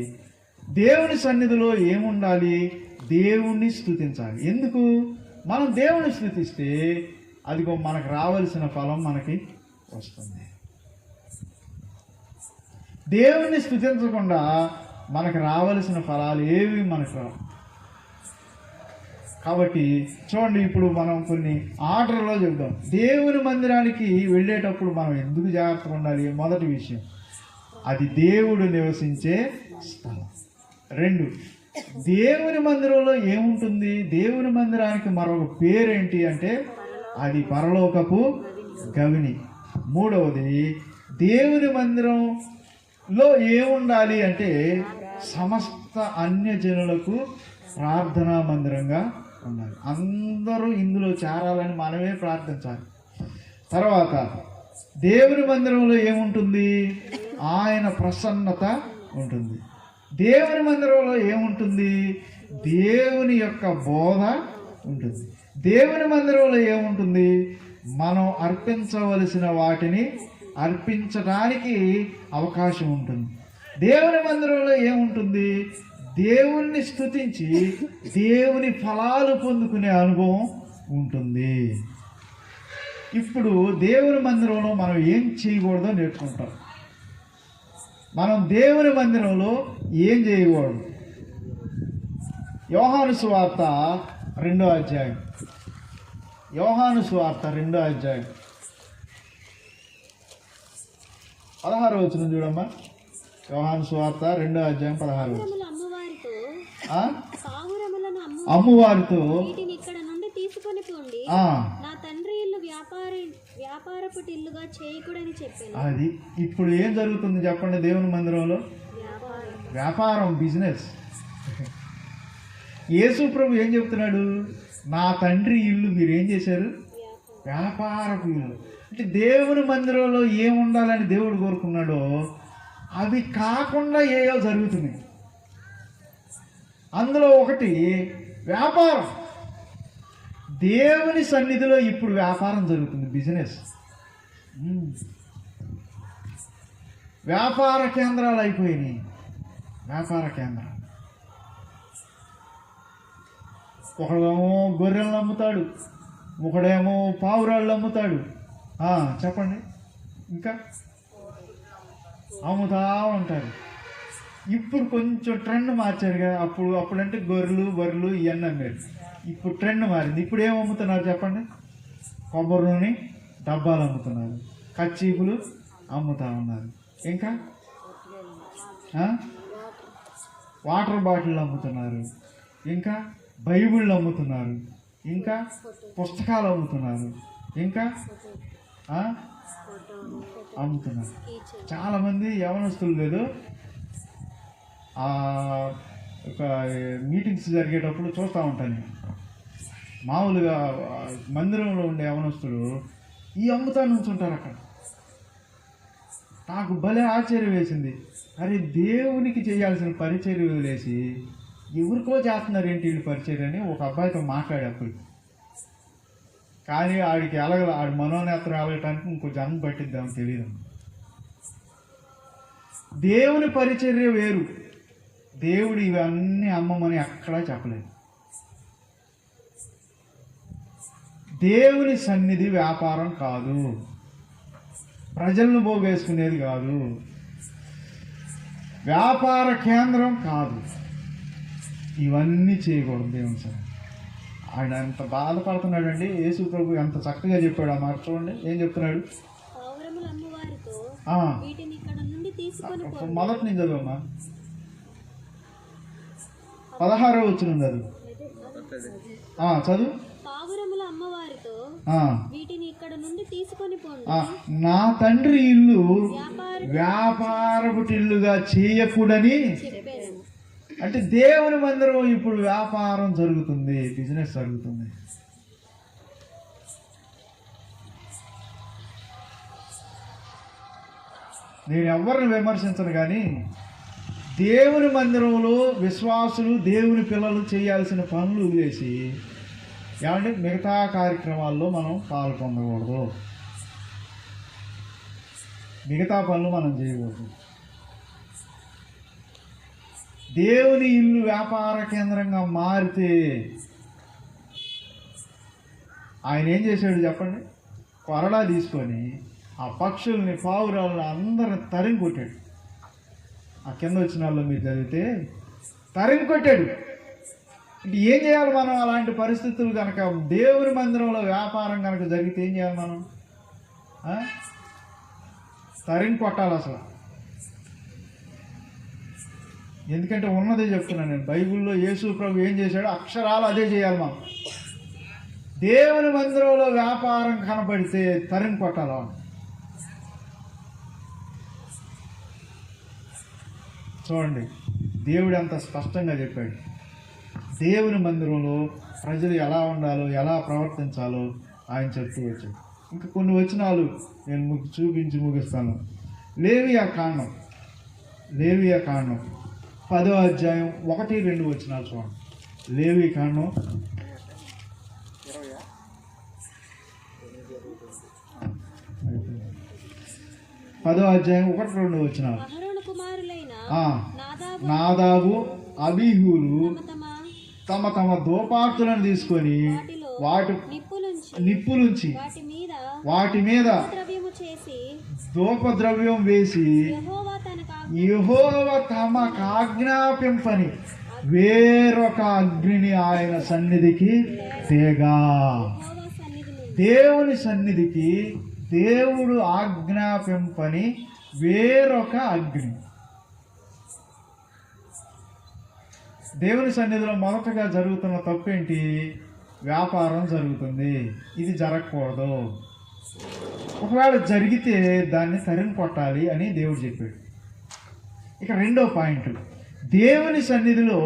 దేవుని సన్నిధిలో ఏముండాలి? దేవుణ్ణి స్తుతించాలి. ఎందుకు? మనం దేవుని స్తుతిస్తే అదిగో మనకు రావాల్సిన ఫలం మనకి వస్తుంది. దేవుణ్ణి స్తుతించకుండా మనకు రావాల్సిన ఫలాలు ఏవి మనకు రావు. కాబట్టి చూడండి, ఇప్పుడు మనం కొన్ని ఆర్డర్లో చెబుదాం. దేవుని మందిరానికి వెళ్ళేటప్పుడు మనం ఎందుకు జాగ్రత్తగా ఉండాలి? మొదటి విషయం, అది దేవుడు నివసించే స్థలం. 2, దేవుని మందిరంలో ఏముంటుంది? దేవుని మందిరానికి మరొక పేరేంటి అంటే అది పరలోకపు గవిని. 3వది, దేవుని మందిరంలో ఏముండాలి అంటే సమస్త అన్యజనులకు ప్రార్థనా మందిరంగా ఉండాలి. అందరూ ఇందులో చేరాలని మనమే ప్రార్థించాలి. తర్వాత దేవుని మందిరంలో ఏముంటుంది? ఆయన ప్రసన్నత ఉంటుంది. దేవుని మందిరంలో ఏముంటుంది? దేవుని యొక్క బోధ ఉంటుంది. దేవుని మందిరంలో ఏముంటుంది? మనం అర్పించవలసిన వాటిని అర్పించడానికి అవకాశం ఉంటుంది. దేవుని మందిరంలో ఏముంటుంది? దేవుణ్ణి స్తుతించి దేవుని ఫలాలు పొందుకునే అనుభవం ఉంటుంది. ఇప్పుడు దేవుని మందిరంలో మనం ఏం చేయకూడదో నేర్చుకుంటాం. మనం దేవుని మందిరంలో ఏం చేయకూడదు? యోహాను సువార్త 2వ అధ్యాయం. యోహాను సువార్త 2వ అధ్యాయం 16వ వచనం చూడమ్మా. యోహాను సువార్త 2వ అధ్యాయం 16వ వచనం. అమ్మవారితో వీటిని ఇక్కడ నుండి తీసుకొని పోండి, నా తండ్రి ఇల్లు వ్యాపారపు ఇల్లుగా చేయకూడని చెప్పాను. అది ఇప్పుడు ఏం జరుగుతుంది చెప్పండి? దేవుని మందిరంలో వ్యాపారం, బిజినెస్. యేసు ప్రభు ఏం చెప్తున్నాడు? నా తండ్రి ఇల్లు మీరు ఏం చేశారు? వ్యాపారపు ఇల్లు. అంటే దేవుని మందిరంలో ఏముండాలని దేవుడు కోరుకున్నాడో అవి కాకుండా ఏయో జరుగుతున్నాయి. అందులో ఒకటి వ్యాపారం. దేవుని సన్నిధిలో ఇప్పుడు వ్యాపారం జరుగుతుంది, బిజినెస్. వ్యాపార కేంద్రాలు అయిపోయినాయి. వ్యాపార కేంద్రాలు. ఒకడేమో గొర్రెలను అమ్ముతాడు, ఒకడేమో పావురాళ్ళు అమ్ముతాడు. చెప్పండి, ఇంకా అమ్ముతా ఉంటారు. ఇప్పుడు కొంచెం ట్రెండ్ మార్చారుగా. అప్పుడంటే గొర్రెలు బర్రెలు ఇవన్నీ అమ్మారు. ఇప్పుడు ట్రెండ్ మారింది. ఇప్పుడు ఏం అమ్ముతున్నారు చెప్పండి? కొబ్బరి నూనె డబ్బాలు అమ్ముతున్నారు, కచ్చీపులు అమ్ముతా ఉన్నారు, ఇంకా వాటర్ బాటిల్ అమ్ముతున్నారు, ఇంకా బైబిళ్ళు అమ్ముతున్నారు, ఇంకా పుస్తకాలు అమ్ముతున్నారు, ఇంకా అమ్ముతున్నారు. చాలామంది యవనస్తులు లేదు ఒక మీటింగ్స్ జరిగేటప్పుడు చూస్తూ ఉంటాను నేను. మామూలుగా మందిరంలో ఉండే యవనస్తులు ఈ అమ్ముతా నుంచుంటారు అక్కడ. నాకు భలే ఆశ్చర్యం వేసింది. అరే, దేవునికి చేయాల్సిన పరిచర్య వదిలేసి ఎవరికో చేస్తున్నారు ఏంటి వీళ్ళు పరిచర్య అని ఒక అబ్బాయితో మాట్లాడే అప్పుడు. కానీ ఆడికి ఆడి మనోనేత్రం ఎలగటానికి ఇంకో జన్మ పట్టిద్దామని తెలియదు. దేవుని పరిచర్య వేరు. దేవుడు ఇవన్నీ అమ్మమని ఎక్కడా చెప్పలేదు. దేవుని సన్నిధి వ్యాపారం కాదు, ప్రజలను పోగేసుకునేది కాదు, వ్యాపార కేంద్రం కాదు. ఇవన్నీ చేయకూడదు దేవుని సన్నిధి. ఆయన ఎంత బాధపడుతున్నాడండి. యేసు ప్రభు ఎంత చక్కగా చెప్పాడు ఆ మాట చూడండి. ఏం చెప్తున్నాడు? మొదటి నుంచి చదువమ్మా. 16వ వచనం చదువు. చదువు. నా తండ్రి ఇల్లు వ్యాపారపు ఇల్లుగా చేయకూడని. అంటే దేవుని మందిరం ఇప్పుడు వ్యాపారం జరుగుతుంది, బిజినెస్ జరుగుతుంది. నేను ఎవరిని విమర్శించను, కానీ దేవుని మందిరంలో విశ్వాసులు, దేవుని పిల్లలు చేయాల్సిన పనులు వదిలేసి ఏమంటే మిగతా కార్యక్రమాల్లో మనం పాల్పొందకూడదు, మిగతా పనులు మనం చేయకూడదు. దేవుని ఇల్లు వ్యాపార కేంద్రంగా మారితే ఆయన ఏం చేశాడు చెప్పండి? కొరడా తీసుకొని ఆ పక్షుల్ని, పావురాలను అందరిని తరిమి కొట్టాడు. ఆ కింద వచ్చిన వాళ్ళు మీరు చదివితే తరిమి కొట్టాడు. అంటే ఏం చేయాలి మనం? అలాంటి పరిస్థితులు కనుక దేవుని మందిరంలో వ్యాపారం కనుక జరిగితే ఏం చేయాలి మనం? తరిమి కొట్టాలి అసలు. ఎందుకంటే ఉన్నదే చెప్తున్నాను నేను. బైబిల్లో యేసు ప్రభు ఏం చేశాడో అక్షరాలు అదే చేయాలి మనం. దేవుని మందిరంలో వ్యాపారం కనపడితే తరిమి కొట్టాలి. చూడండి, దేవుడు ఎంత స్పష్టంగా చెప్పాడు. దేవుని మందిరంలో ప్రజలు ఎలా ఉండాలో, ఎలా ప్రవర్తించాలో ఆయన చెప్తూ వచ్చాడు. ఇంకా కొన్ని వచనాలు నేను చూపించి ముగిస్తాను. లేవియా కాండం 10వ అధ్యాయం 1-2 వచనాలు చూడండి. లేవి కాండం 10వ అధ్యాయం 1-2 వచనాలు. అహరోను కుమారులైన నాదాబు, అబీహులు తమ తమ ధూపార్తులను తీసుకొని వాటి నిప్పులుంచి వాటి మీద ధూపద్రవ్యం వేసి యెహోవా తమకు ఆజ్ఞాపింపని వేరొక అగ్నిని ఆయన సన్నిధికి తేగా. దేవుని సన్నిధికి దేవుడు ఆజ్ఞాపింపని వేరొక అగ్ని. దేవుని సన్నిధిలో మొదటగా జరుగుతున్న తప్పేంటి? వ్యాపారం జరుగుతుంది, ఇది జరగకూడదు. ఒకవేళ జరిగితే దాన్ని తరిమి కొట్టాలి అని దేవుడు చెప్పాడు. ఇక రెండో పాయింట్, దేవుని సన్నిధిలో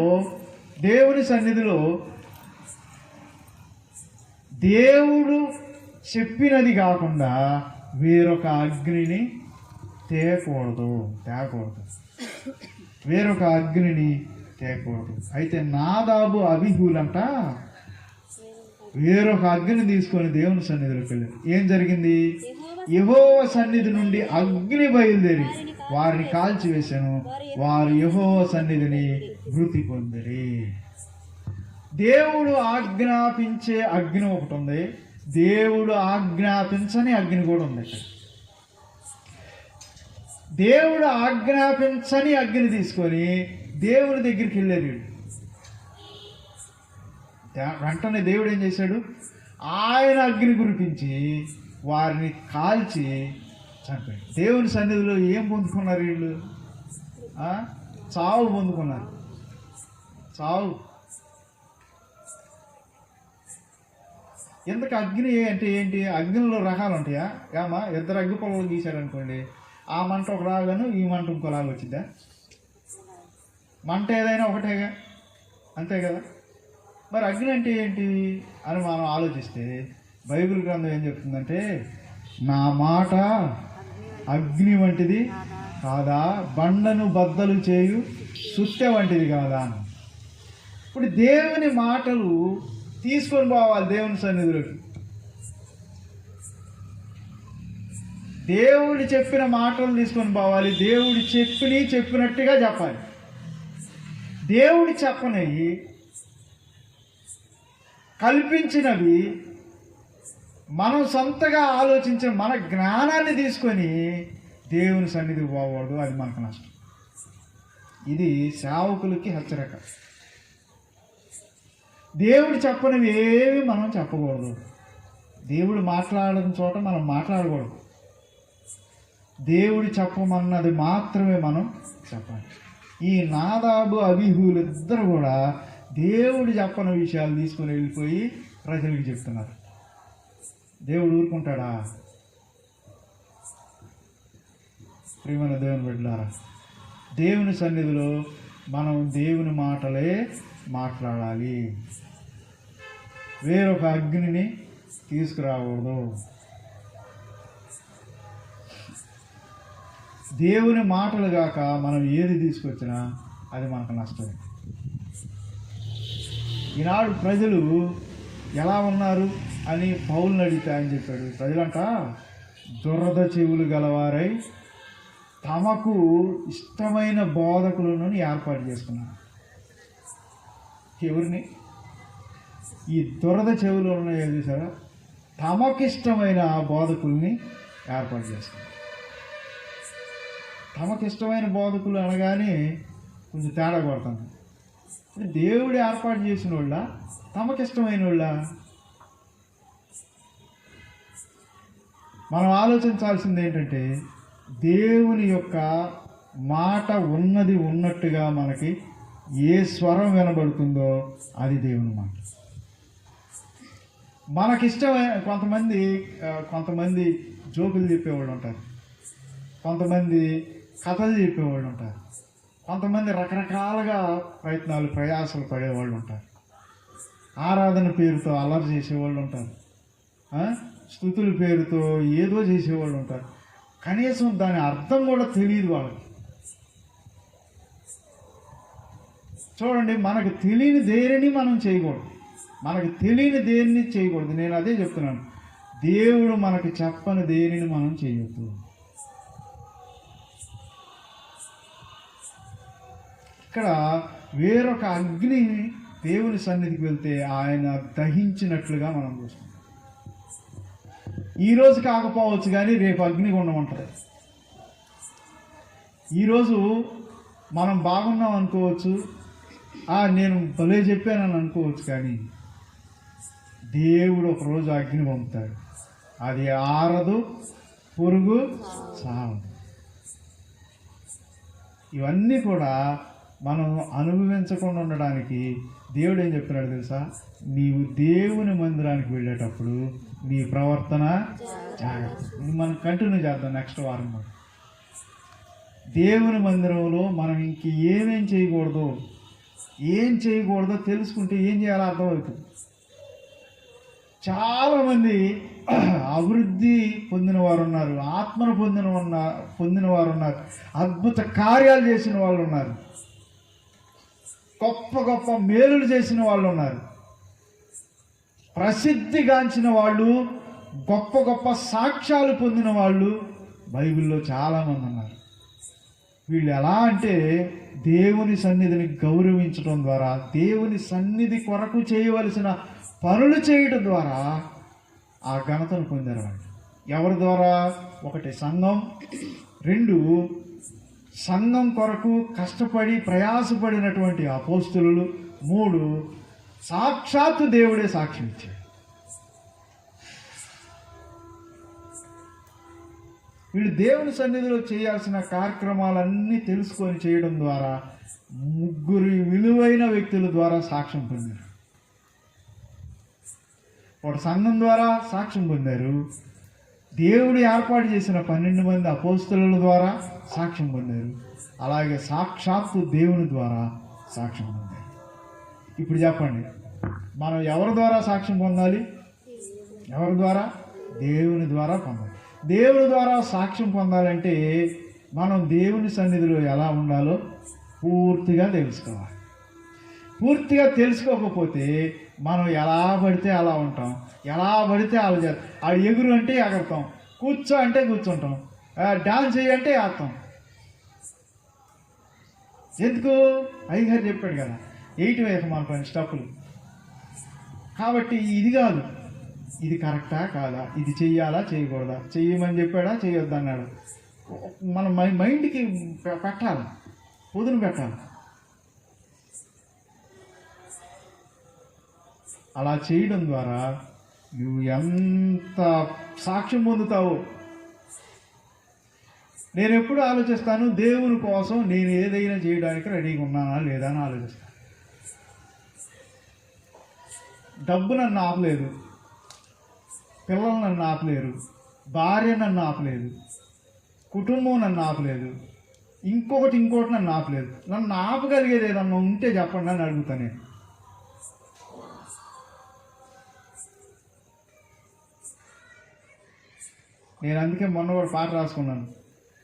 దేవుడు చెప్పినది కాకుండా వేరొక అగ్నిని తేకూడదు. వేరొక అగ్నిని తేకూడదు. అయితే నాదాబు, అబీహులంట వేరొక అగ్ని తీసుకొని దేవుని సన్నిధిలోకి వెళ్ళారు. ఏం జరిగింది? యెహోవా సన్నిధి నుండి అగ్ని బయలుదేరి వారిని కాల్చివేశాను. వారు యెహోవా సన్నిధిని మృతి పొందిరి. దేవుడు ఆజ్ఞాపించే అగ్ని ఒకటి ఉంది, దేవుడు ఆజ్ఞాపించని అగ్ని కూడా ఉంది. దేవుడు ఆజ్ఞాపించని అగ్ని తీసుకొని దేవుని దగ్గరికి వెళ్ళారు. వెంటనే దేవుడు ఏం చేశాడు? ఆయన అగ్ని కురిపించి వారిని కాల్చి చంపాడు. దేవుని సన్నిధిలో ఏం పొందుకున్నారు వీళ్ళు? చావు పొందుకున్నారు. చావు. ఎందుకు అగ్ని అంటే ఏంటి? అగ్నిలో రకాలు ఉంటాయా? ఏమా ఇద్దరు అగ్గి పొలాలు గీశారనుకోండి, ఆ మంట ఒకలాగాను ఈ మంట ఇంకోలాగా వచ్చిద్దా? మంట ఏదైనా ఒకటేగా, అంతే కదా. మరి అగ్ని అంటే ఏంటి అని మనం ఆలోచిస్తే బైబిల్ గ్రంథం ఏం చెప్తుందంటే, నా మాట అగ్ని వంటిది కాదా, బండను బద్దలు చేయు సుత్తె వంటిది కాదా అని. ఇప్పుడు దేవుని మాటలు తీసుకొని పోవాలి దేవుని సన్నిధిలోకి. దేవుడు చెప్పిన మాటలు తీసుకొని పోవాలి. దేవుడు చెప్పినట్టుగా చెప్పాలి. దేవుడు చెప్పనవి, కల్పించినవి మనం సొంతగా ఆలోచించిన మన జ్ఞానాన్ని తీసుకొని దేవుని సన్నిధికి పోకూడదు. అది మనకు నష్టం. ఇది సేవకులకి హెచ్చరిక. దేవుడు చెప్పనివి ఏవి మనం చెప్పకూడదు. దేవుడు మాట్లాడిన చోట మనం మాట్లాడకూడదు. దేవుడు చెప్పమన్నది మాత్రమే మనం చెప్పాలి. ఈ నాదాబు, అబీహులు ఇద్దరు కూడా దేవుడు చెప్పని విషయాలు తీసుకొని వెళ్ళిపోయి ప్రజలకు చెప్తున్నారు. దేవుడు ఊరుకుంటాడా? ప్రియమైన దేవుని బిడ్డలారా, దేవుని సన్నిధిలో మనం దేవుని మాటలే మాట్లాడాలి. వేరొక అగ్నిని తీసుకురాకూడదు. దేవుని మాటలు కాక మనం ఏది తీసుకొచ్చినా అది మనకు నష్టమే. ఈనాడు ప్రజలు ఎలా ఉన్నారు అని పౌలుని అడిగితే ఆయన చెప్పాడు, ప్రజలంట దురద చెవులు గలవారై తమకు ఇష్టమైన బోధకులను ఏర్పాటు చేసుకున్నారు. ఎవరిని? ఈ దురద చెవులు ఉన్నాయో చూసారా, తమకిష్టమైన బోధకుల్ని ఏర్పాటు చేసుకున్నారు. తమకిష్టమైన బోధకులు అనగానే కొంచెం తేడా కొడుతుంది. దేవుడు ఏర్పాటు చేసిన వాళ్ళ, తమకిష్టమైన వాళ్ళ? మనం ఆలోచించాల్సింది ఏంటంటే, దేవుని యొక్క మాట ఉన్నది ఉన్నట్టుగా మనకి ఏ స్వరం వినబడుతుందో అది దేవుని మాట. మనకిష్టమైన కొంతమంది జోకులు చెప్పేవాళ్ళు ఉంటారు, కొంతమంది కథలు చెప్పేవాళ్ళు ఉంటారు, కొంతమంది రకరకాలుగా ప్రయాసాలు పడేవాళ్ళు ఉంటారు, ఆరాధన పేరుతో అల్లరి చేసేవాళ్ళు ఉంటారు, స్తుతుల పేరుతో ఏదో చేసేవాళ్ళు ఉంటారు. కనీసం దాని అర్థం కూడా తెలియదు వాళ్ళకి. చూడండి, మనకు తెలియని దేనిని మనం చేయకూడదు, మనకు తెలియని దేనిని చేయకూడదు. నేను అదే చెప్తున్నాను, దేవుడు మనకు చెప్పని దేనిని మనం చేయొద్దు. ఇక్కడ వేరొక అగ్ని దేవుని సన్నిధికి వెళ్తే ఆయన దహించినట్లుగా మనం చూస్తాం. ఈరోజు కాకపోవచ్చు కానీ రేపు అగ్నిగుండం ఉంటుంది. ఈరోజు మనం బాగున్నాం అనుకోవచ్చు, నేను భలే చెప్పానని అనుకోవచ్చు, కానీ దేవుడు ఒకరోజు అగ్ని పంపుతాడు. అది ఆరదు, పురుగు సావదు. ఇవన్నీ కూడా మనం అనుభవించకుండా ఉండడానికి దేవుడు ఏం చెప్తున్నాడు తెలుసా? నీవు దేవుని మందిరానికి వెళ్ళేటప్పుడు నీ ప్రవర్తన జాగ్రత్త. ఇది మనం కంటిన్యూ చేద్దాం నెక్స్ట్ వారం. దేవుని మందిరంలో మనం ఇంక ఏం చేయకూడదో తెలుసుకుంటే ఏం చేయాలో అర్థమవుతుంది. చాలామంది అభివృద్ధి పొందిన వారు ఉన్నారు, ఆత్మను పొందిన వారు ఉన్నారు, అద్భుత కార్యాలు చేసిన వాళ్ళు ఉన్నారు, గొప్ప గొప్ప మేలులు చేసిన వాళ్ళు ఉన్నారు, ప్రసిద్ధిగాంచిన వాళ్ళు, గొప్ప గొప్ప సాక్ష్యాలు పొందిన వాళ్ళు బైబిల్లో చాలామంది ఉన్నారు. వీళ్ళు ఎలా అంటే దేవుని సన్నిధిని గౌరవించడం ద్వారా, దేవుని సన్నిధి కొరకు చేయవలసిన పనులు చేయడం ద్వారా ఆ ఘనతను పొందారు వాళ్ళు. ఎవరి ద్వారా? ఒకటి సంఘం, 2 సంఘం కొరకు కష్టపడి ప్రయాసపడినటువంటి అపోస్తలులు, 3 సాక్షాత్తు దేవుడే సాక్ష్యం ఇచ్చాడు. వీళ్ళు దేవుని సన్నిధిలో చేయాల్సిన కార్యక్రమాలన్నీ తెలుసుకొని చేయడం ద్వారా 3 విలువైన వ్యక్తుల ద్వారా సాక్ష్యం పొందారు. ఒక సంఘం ద్వారా సాక్ష్యం పొందారు, దేవుడు ఏర్పాటు చేసిన 12 మంది అపోస్తలుల ద్వారా సాక్ష్యం పొందారు, అలాగే సాక్షాత్తు దేవుని ద్వారా సాక్ష్యం పొందారు. ఇప్పుడు చెప్పండి, మనం ఎవరి ద్వారా సాక్ష్యం పొందాలి? ఎవరి ద్వారా? దేవుని ద్వారా పొందాలి. దేవుని ద్వారా సాక్ష్యం పొందాలంటే మనం దేవుని సన్నిధిలో ఎలా ఉండాలో పూర్తిగా తెలుసుకోవాలి. పూర్తిగా తెలుసుకోకపోతే మనం ఎలా పడితే అలా ఉంటాం, ఎలా పడితే అలా చేస్తాం. ఆడు ఎగురు అంటే ఎగరతాం, కూర్చో అంటే కూర్చుంటాం, డాన్స్ చేయంటే వేస్తాం. ఎందుకు? అయ్యగారు చెప్పాడు కదా, 8 వేయక మన పని స్టెప్పులు. కాబట్టి ఇది కాదు, ఇది కరెక్టా కాదా, ఇది చెయ్యాలా చేయకూడదా, చెయ్యమని చెప్పాడా చేయొద్దు అన్నాడు, మన మైండ్కి పెట్టాలి, పొదును పెట్టాలి. అలా చేయడం ద్వారా నువ్వు ఎంత సాక్ష్యం పొందుతావో. నేను ఎప్పుడు ఆలోచిస్తాను, దేవుని కోసం నేను ఏదైనా చేయడానికి రెడీగా ఉన్నానా లేదా అని ఆలోచిస్తాను. డబ్బు నన్ను ఆపలేదు, పిల్లలు నన్ను ఆపలేరు, భార్య నన్ను ఆపలేదు, కుటుంబం నన్ను ఆపలేదు, ఇంకొకటి నన్ను ఆపలేదు. నన్ను ఆపగలిగేది ఏదన్నా ఉంటే చెప్పండి అని అడుగుతాను నేను. అందుకే మొన్న కూడా పాట రాసుకున్నాను,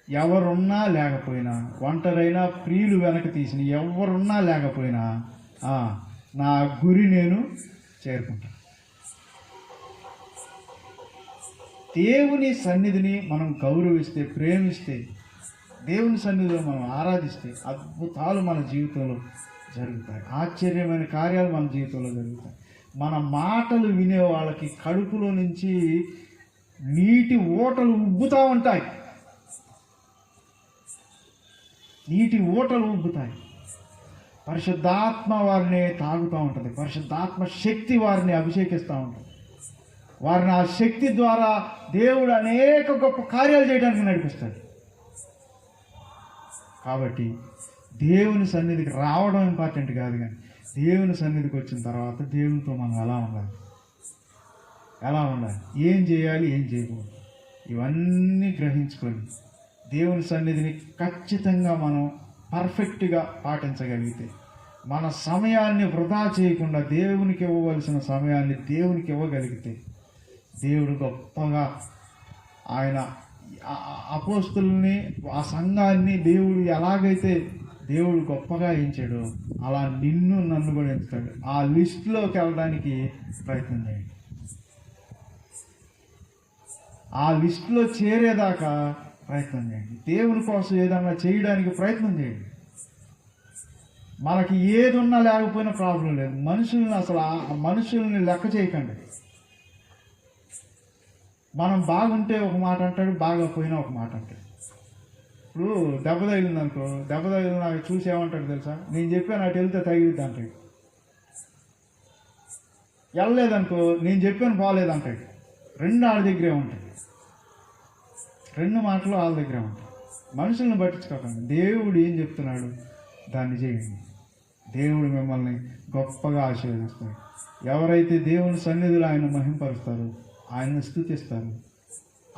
ఎవరున్నా లేకపోయినా, ఒంటరైనా ప్రియులు వెనక తీసిన ఎవరున్నా లేకపోయినా నా గురి నేను చేరుకుంటాను. దేవుని సన్నిధిని మనం గౌరవిస్తే, ప్రేమిస్తే దేవుని సన్నిధిలో మనం ఆరాధిస్తే అద్భుతాలు మన జీవితంలో జరుగుతాయి. ఆశ్చర్యమైన కార్యాలు మన జీవితంలో జరుగుతాయి. మన మాటలు వినే వాళ్ళకి కడుపులో నుంచి నీటి ఊటలు ఉబ్బుతూ ఉంటాయి. నీటి ఊటలు ఉబ్బుతాయి. పరిశుద్ధాత్మ వారిని తాగుతూ ఉంటుంది. పరిశుద్ధాత్మ శక్తి వారిని అభిషేకిస్తూ ఉంటుంది. వారిని ఆ శక్తి ద్వారా దేవుడు అనేక గొప్ప కార్యాలు చేయడానికి నడిపిస్తాడు. కాబట్టి దేవుని సన్నిధికి రావడం ఇంపార్టెంట్ కాదు, కానీ దేవుని సన్నిధికి వచ్చిన తర్వాత దేవునితో మనం ఎలా ఉండాలి, ఏం చేయాలి, ఏం చేయకూడదు, ఇవన్నీ గ్రహించుకొని దేవుని సన్నిధిని ఖచ్చితంగా మనం పర్ఫెక్ట్గా పాటించగలిగితే, మన సమయాన్ని వృధా చేయకుండా దేవునికి ఇవ్వవలసిన సమయాన్ని దేవునికి ఇవ్వగలిగితే, దేవుడు గొప్పగా ఆయన అపోస్తుల్ని, ఆ సంఘాన్ని దేవుడు ఎలాగైతే దేవుడు గొప్పగా ఎంచాడో అలా నిన్ను నన్ను కూడా ఎంచుతాడు. ఆ లిస్టులోకి వెళ్ళడానికి ప్రయత్నం చేయండి. ఆ లిస్టులో చేరేదాకా ప్రయత్నం చేయండి. దేవుని కోసం ఏదన్నా చేయడానికి ప్రయత్నం చేయండి. మనకి ఏది ఉన్నా లేకపోయినా ప్రాబ్లం లేదు. మనుషుల్ని లెక్క చేయకండి. మనం బాగుంటే ఒక మాట అంటాడు, బాగోపోయినా ఒక మాట అంటాడు. ఇప్పుడు దెబ్బ తగిలిందనుకో, దెబ్బ తగిలిన నాకు చూసి ఏమంటాడు తెలుసా, నేను చెప్పాను అటు వెళ్తే తగిలిద్ది అంటాడు. వెళ్ళలేదనుకో, నేను చెప్పాను బాగలేదంటాడు. రెండు వాళ్ళ దగ్గరే ఉంటాయి. రెండు మాటలు వాళ్ళ దగ్గరే ఉంటాయి. మనుషుల్ని పట్టించుకోకండి. దేవుడు ఏం చెప్తున్నాడు దాన్ని చేయండి. దేవుడు మిమ్మల్ని గొప్పగా ఆశీర్వదిస్తాడు. ఎవరైతే దేవుని సన్నిధిలో ఆయన మహింపరుస్తారో, ఆయన్ని స్తుతిస్తారు,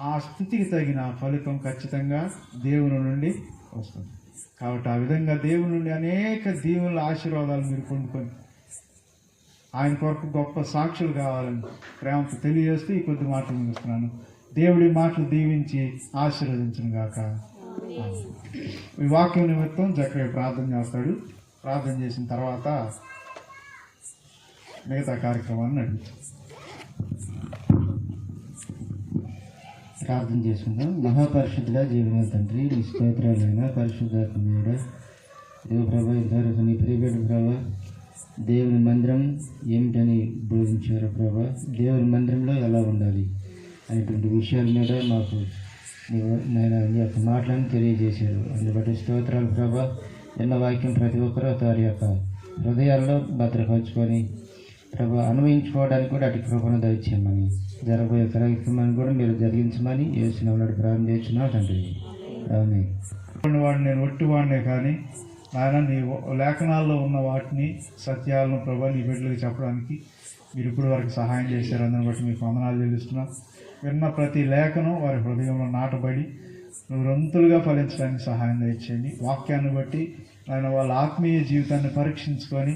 ఆ స్థుతికి తగిన ఫలితం ఖచ్చితంగా దేవుని నుండి వస్తుంది. కాబట్టి ఆ విధంగా దేవుని నుండి అనేక దీవుల ఆశీర్వాదాలు మీరు పొందుకొని ఆయన కొరకు గొప్ప సాక్షులు కావాలని ప్రేమతో తెలియజేస్తూ ఈ కొద్ది మాటలు ముగిస్తున్నాను. దేవుడి మాటలు దీవించి ఆశీర్వదించును గాక. ఈ వాక్యం నిమిత్తం జక్కయ్య ప్రార్థన చేస్తాడు. ప్రార్థన చేసిన తర్వాత మిగతా కార్యక్రమాన్ని నడిపించాం. ప్రార్థన చేసుకుందాం. మహాపరిశుద్ధుల జీవన తండ్రి, నీ స్తోత్రాలైనా పరిశుద్ధాత్మ దేవ ప్రభా, ఇంతవరకు నీ ప్రియబిడ్డ ప్రభా దేవుని మందిరం ఏమిటని బోధించారు ప్రభా. దేవుని మందిరంలో ఎలా ఉండాలి అనేటువంటి విషయాల మీద మాకు నేను నీ యొక్క మాటలను తెలియజేశారు. అందుబట్టి స్తోత్రాలు ప్రభా. ఎన్న వాక్యం ప్రతి ఒక్కరూ వారి యొక్క హృదయాల్లో భద్రపరుచుకొని ప్రభా అన్వయించుకోవడానికి కూడా అటు కృపను దయచేయమని, జరగబోయే కార్యక్రమాన్ని కూడా మీరు జరిగించమని యేసునామములో ప్రార్థన చేస్తున్నాం తండ్రి. ఆమేన్. వాడిని నేను ఒట్టివాడినే, కానీ ఆయన నీ లేఖనాల్లో ఉన్న వాటిని సత్యాలను ప్రభా నీ బిడ్డలకు చెప్పడానికి మీరు ఇప్పుడు వరకు సహాయం చేశారు. అందుని బట్టి మీకు వందనాలు చెల్లిస్తున్నాం. విన్న ప్రతి లేఖనం వారి హృదయంలో నాటబడి నూరంతులుగా ఫలించడానికి సహాయం దయచేయండి. వాక్యాన్ని బట్టి ఆయన వాళ్ళ ఆత్మీయ జీవితాన్ని పరీక్షించుకొని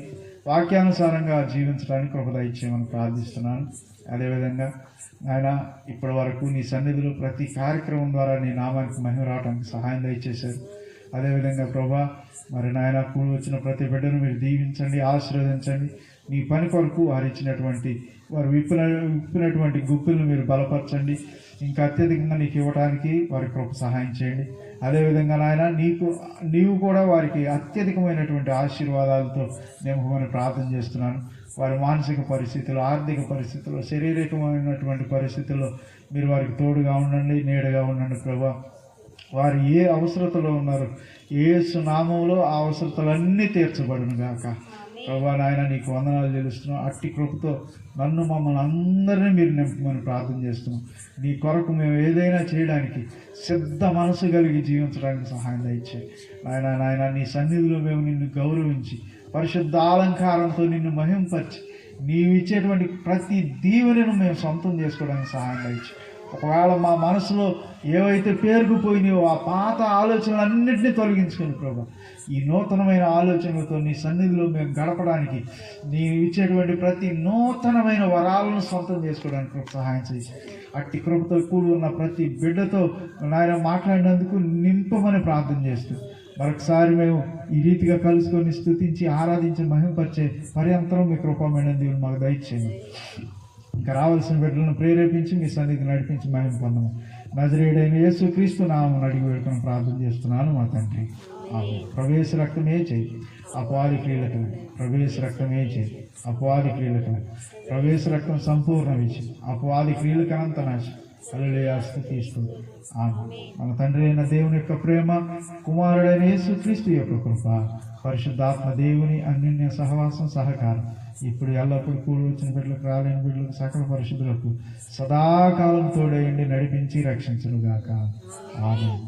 వాక్యానుసారంగా జీవించడానికి కృప దయచేయమని ప్రార్థిస్తున్నాను. అదేవిధంగా ఆయన ఇప్పటి వరకు నీ సన్నిధిలో ప్రతి కార్యక్రమం ద్వారా నీ నామానికి మహిమ రావడానికి సహాయం దయచేశారు. అదేవిధంగా ప్రభా మరి నాయన కూడి వచ్చిన ప్రతి బిడ్డను మీరు దీవించండి, ఆశీర్వదించండి. నీ పని కొరకు వారు ఇచ్చినటువంటి వారు విప్పినటువంటి గుప్పులను మీరు బలపరచండి. ఇంకా అత్యధికంగా నీకు ఇవ్వడానికి వారి కృప సహాయం చేయండి. అదేవిధంగా నాయన నీవు కూడా వారికి అత్యధికమైనటువంటి ఆశీర్వాదాలతో నింపమని ప్రార్థన చేస్తున్నాను. వారి మానసిక పరిస్థితులు, ఆర్థిక పరిస్థితుల్లో, శారీరకమైనటువంటి పరిస్థితుల్లో మీరు వారికి తోడుగా ఉండండి, నీడగా ఉండండి ప్రభా. వారు ఏ అవసరతలో ఉన్నారో యేసు నామములో ఆ అవసరతలన్నీ తీర్చబడును గాక. ప్రభా నాయన నీకు వందనాలు చెల్లిస్తున్నాం. అట్టి కృపతో నన్ను మమ్మల్ని అందరినీ మీరు నింపమని ప్రార్థన చేస్తున్నాం. నీ కొరకు మేము ఏదైనా చేయడానికి సిద్ధ మనసు కలిగి జీవించడానికి సహాయం దయచేయి నాయన. నీ సన్నిధిలో మేము నిన్ను గౌరవించి పరిశుద్ధ అలంకారంతో నిన్ను మహింపరిచి నీవు ఇచ్చేటువంటి ప్రతి దీవెనను మేము సొంతం చేసుకోవడానికి సహాయం దయచేయి. ఒకవేళ మా మనసులో ఏవైతే పేరుకుపోయినాయో ఆ పాత ఆలోచనలన్నింటినీ తొలగించుకుని ప్రభా ఈ నూతనమైన ఆలోచనలతో నీ సన్నిధిలో మేము గడపడానికి నీవు ఇచ్చేటువంటి ప్రతి నూతనమైన వరాలను సొంతం చేసుకోవడానికి కృప సహాయం చేసి అట్టి కృపతో కూడి ఉన్న ప్రతి బిడ్డతో నాయన మాట్లాడినందుకు నింపమని ప్రార్థన చేస్తూ మరొకసారి మేము ఈ రీతిగా కలుసుకొని స్తుతించి ఆరాధించి మహిమపరిచే పర్యంతరం మీ కృపమైన దేవుని మాకు దయచేయండి. ఇంకా రావాల్సిన బిడ్డలను ప్రేరేపించి మీ సన్నిధికి నడిపించి మహిమ పొందము. నజరేయుడైన యేసు క్రీస్తు నామం అడిగి వేడుకొని ప్రార్థన చేస్తున్నాను మా తండ్రి. ఆమేన్. ప్రవేశ రక్తమే చేయి అపవాది క్రియలకు, ప్రవేశ రక్తమే చేయి అపవాది క్రియలకు, ప్రవేశ రక్తం సంపూర్ణ విజయం అపవాది క్రియలకు అనంత నాశం. హల్లెలూయా, స్తుతిస్తూ ఆమేన్. మన తండ్రి అయిన దేవుని యొక్క ప్రేమ, కుమారుడైన యేసు క్రీస్తు యొక్క కృప, పరిశుద్ధాత్మ దేవుని అన్యోన్య సహవాసం సహకారం ఇప్పుడు ఎల్లప్పుడూ కూడి వచ్చిన బిడ్డలకు, రాలేని బిడ్డలకు, సకల పరిశుద్ధులకు సదాకాలం తోడయండి, నడిపించి రక్షించునుగాక. ఆమేన్.